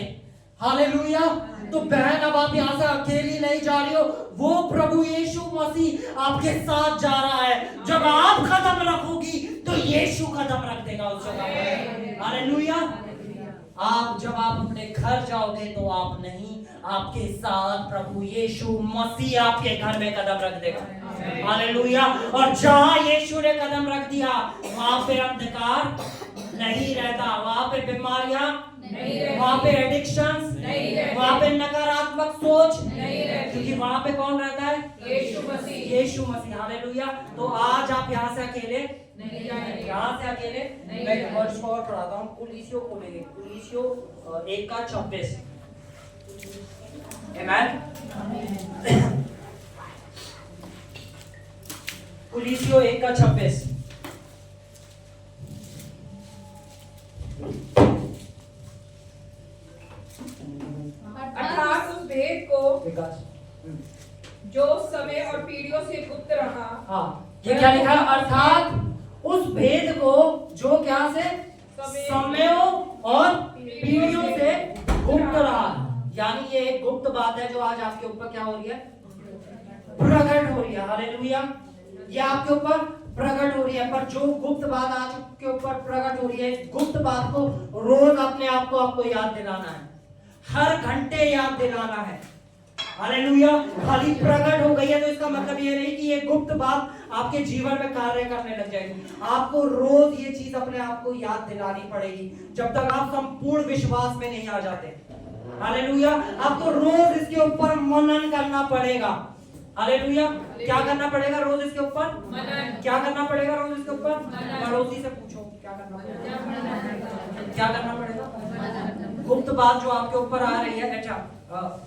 हालेलुया। तो बहन अब आप यहाँ से अकेली नहीं जा रही हो, वो प्रभु यीशु मसीह आपके साथ जा रहा है। जब आप कदम रखोगी तो यीशु कदम रख देगा उस जगह पर। हालेलुया। जब आप अपने घर जाओगे तो आप नहीं, आपके साथ प्रभु यीशु मसीह आपके घर में कदम रख देगा। हालेलुया। और जहां यीशु ने कदम रख दिया वहां पे अंधकार नहीं रहता, वहां पे बीमारियां नहीं रहती, वहां पे एडिक्शंस नहीं रहती, वहां पे नकारात्मक सोच नहीं रहती, क्योंकि वहां पे कौन रहता है? यीशु मसीह। यीशु मसीह। हालेलुया। तो आज आप यहाँ से अकेले नहीं जाएंगे, यहाँ से अकेले नहीं मैं जाएंगे। वर्ष और पढ़ाता हूँ। कुलीसियों खोलेंगे, कुलीसियों 1:26। आमेन। कुलीसियों 1:26। अर्थात उस भेद को विकास। जो समय और पीढ़ियों से गुप्त रहा। हाँ, ये क्या लिखा? अर्थात उस भेद को जो क्या से समयों और पीढ़ियों से गुप्त रहा। यानी ये एक गुप्त बात है जो आज आपके ऊपर क्या हो रही है? प्रकट हो रही है। हालेलुया। ये आपके ऊपर प्रकट हो रही है। पर जो गुप्त बात आज आपके ऊपर प्रकट हो रही है, गुप्त बात को रोज अपने आप को आपको याद दिलाना है। हर घंटे याद दिलाना है। हालेलुया। खाली प्रकट हो गई है तो इसका मतलब ये नहीं कि ये गुप्त बात आपके जीवन में कार्य करने लग जाएगी। आपको रोज ये चीज अपने आप को याद दिलानी पड़ेगी जब तक आप संपूर्ण विश्वास में नहीं आ जाते। हालेलुया। आपको रोज इसके ऊपर मनन करना पड़ेगा। हालेलुया। क्या करना पड़ेगा रोज इसके ऊपर? क्या करना पड़ेगा रोज इसके ऊपर? पड़ोसी से पूछो क्या करना पड़ेगा? क्या करना पड़ेगा? गुप्त बात जो आपके ऊपर आ रही है। अच्छा,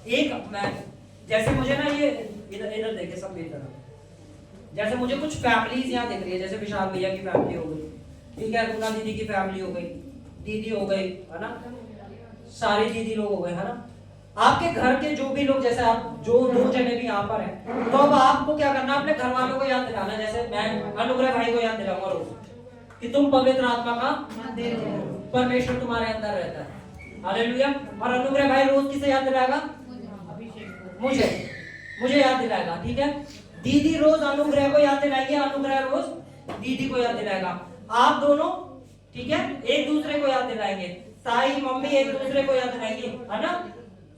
एक मैं जैसे मुझे ना ये इधर देखे सब मेरी तरफ, जैसे मुझे कुछ फैमिलीज यहाँ दिख रही है, जैसे विशाल भैया की फैमिली हो गई, ठीक है, रुना दीदी की फैमिली हो गई, दीदी हो गई, है ना, सारी दीदी लोग हो गए, है ना। आपके घर के जो भी लोग, जैसे आप जो 2 जने भी यहाँ पर हैं, तो अब आपको क्या करना, अपने घर वालों को याद दिलाना। जैसे मैं अनुग्रह भाई को याद दिलाऊंगा रोज कि तुम पवित्र आत्मा का परमेश्वर तुम्हारे अंदर रहता है। हालेलुया। और अनुग्रह भाई रोज किसे याद दिलाएगा? मुझे याद दिलाएगा। ठीक है। दीदी रोज अनुग्रह को याद दिलाएगी, अनुग्रह रोज दीदी को याद दिलाएगा। आप दोनों, ठीक है, एक दूसरे को याद दिलाएंगे। ताई मम्मी एक दूसरे को याद दिलाएंगी, है ना।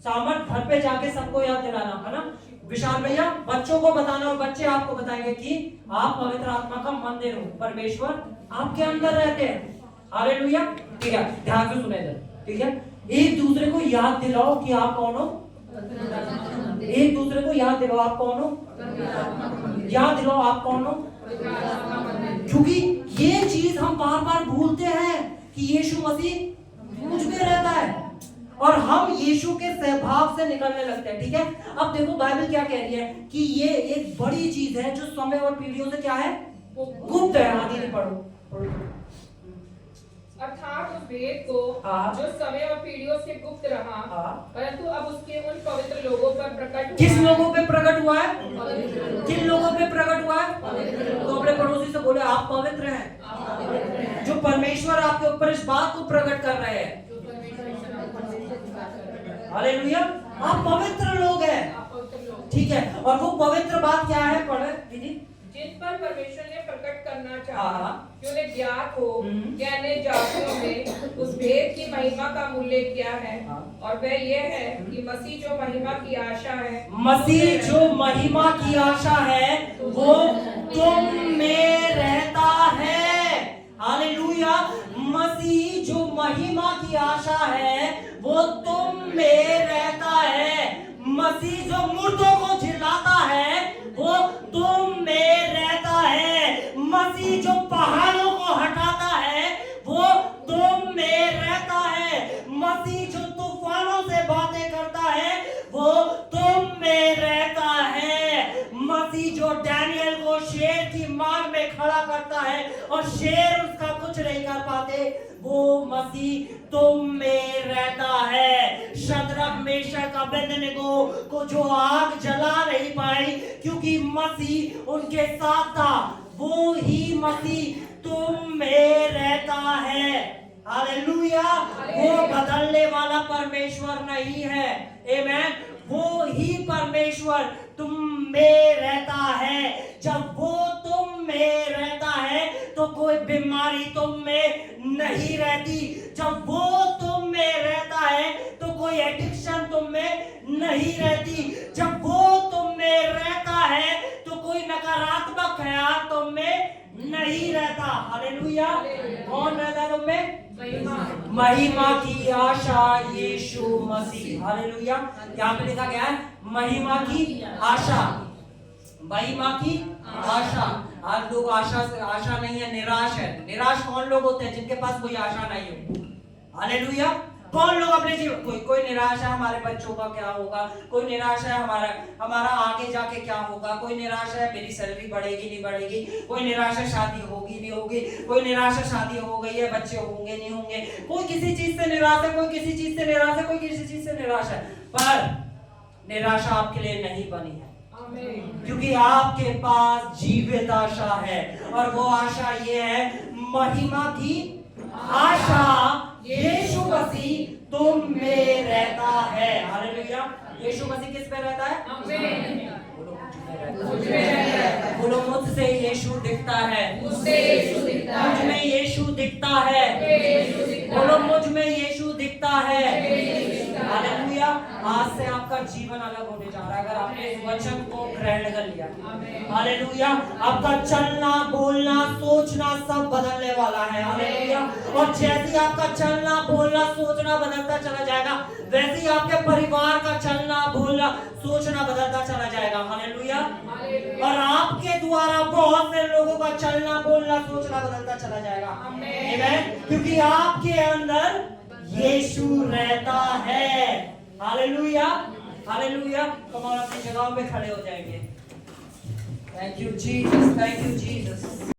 सामर्थ घर पे जाके सबको याद दिलाना, है ना। विशाल भैया बच्चों को बताना और बच्चे आपको बताएंगे कि आप पवित्र आत्मा का मंदिर हो, परमेश्वर आपके अंदर रहते हैं। हालेलुया। ठीक है, ध्यान से सुने इधर, ठीक है। एक दूसरे को याद दिलाओ कि आप कौन हो। एक दूसरे को याद दिलाओ आप कौन हो। याद दिलाओ आप कौन हो, क्योंकि ये चीज हम बार बार भूलते हैं कि यीशु मसीह मुझ में रहता है और हम यीशु के सहभाव से निकलने लगते हैं। ठीक है। अब देखो बाइबल क्या कह रही है कि ये एक बड़ी चीज है जो समय और पीढ़ियों से क्या है, गुप्त है। आगे नहीं पढ़ो। अर्थात उस भेद को जो समय और पीढ़ियों से गुप्त रहा, परंतु अब उसके उन पवित्र लोगों पर प्रकट हुआ। किस लोगों पे प्रकट हुआ है? किन लोगों पे प्रकट हुआ है? तो अपने पड़ोसी से बोले आप पवित्र हैं। जो परमेश्वर आपके ऊपर इस बात को प्रकट कर रहे हैं। हालेलुया। आप पवित्र लोग हैं। ठीक है। और वो पवित्र बात क्या है? पढ़े दीदी। जिन पर परमेश्वर ने प्रकट करना चाहा कि उन्हें ज्ञात हो कि अन्य जातियों में उस भेद की महिमा का मूल्य क्या है, और वह यह है कि मसीह जो महिमा की आशा है, मसीह जो महिमा की आशा है वो तुम में रहता है। हालेलुया। मसीह जो महिमा की आशा है वो तुम में रहता है। मसीह जो मुर्दों को जिलाता है वो तुम में रहता है। मसीह जो पहाड़ों को हटाता है वो तुम में रहता है। मसीह जो तूफानों से बातें करता है वो तुम में रहता है। मसीह जो डैनियल को शेर की मांग में खड़ा करता है और शेर उसका कुछ नहीं कर पाते, वो मसीह तुम में रहता है। शद्रक मेशक अबेदनगो को जो आग जला नहीं पाई क्योंकि मसीह उनके साथ था, वो ही मसीह तुम में रहता है। हालेलुया। वो बदलने वाला परमेश्वर नहीं है। आमीन। वो ही परमेश्वर तुम में रहता है। जब वो तुम में रहता है तो कोई बीमारी तुम में नहीं रहती। जब वो तुम में रहता है तो कोई एडिक्शन तुम में नहीं रहती। जब वो तुम में रहता है तो कोई नकारात्मक ख्याल तुम में नहीं रहता। हालेलुया। कौन रहता है तुम में? महिमा की आशा यीशु मसीह। हालेलुया। यहाँ पे लिखा गया है महिमा की आशा। महिमा की आशा। आज लोग आशा नहीं है, निराश है। निराश कौन लोग होते हैं? जिनके पास कोई आशा नहीं हो। हालेलुया। कौन लोग अपने जीवन, कोई निराश है हमारे बच्चों का क्या होगा, कोई निराश है हमारा आगे जाके क्या होगा, कोई निराश है मेरी सैलरी बढ़ेगी नहीं बढ़ेगी, कोई निराश है शादी होगी नहीं होगी, कोई निराश है शादी हो गई है बच्चे होंगे नहीं होंगे, कोई किसी चीज से निराश है, कोई किसी चीज से निराश है, कोई किसी चीज से निराश है। पर निराशा आपके लिए नहीं बनी है, क्योंकि आपके पास जीवित आशा है। और वो आशा ये है महिमा की आशा यीशु मसीह तुम में रहता है। हालेलुया। यीशु मसीह किस पे रहता है? बोलो मुझसे यीशु दिखता है। मुझ में यीशु दिखता है। बोलो मुझ में यीशु दिखता है। हालेलुया। आज से आपका जीवन अलग होने जा रहा है अगर आपने इस वचन को ग्रहण कर लिया। आमीन। हालेलुया। आपका चलना बोलना सोचना सब बदलने वाला है। हालेलुया। और जैसे ही आपका चलना बोलना सोचना बदलता चला जाएगा वैसे ही आपके परिवार का चलना बोलना सोचना बदलता चला जाएगा। हालेलुया। और आपके द्वारा बहुत से लोगों का चलना बोलना सोचना बदलता चला जाएगा। आमीन। क्योंकि आपके अंदर यीशु रहता है। हालेलुया। हालेलुया। तो हम अपनी जगहों पे खड़े हो जाएंगे। Thank you Jesus, thank you Jesus.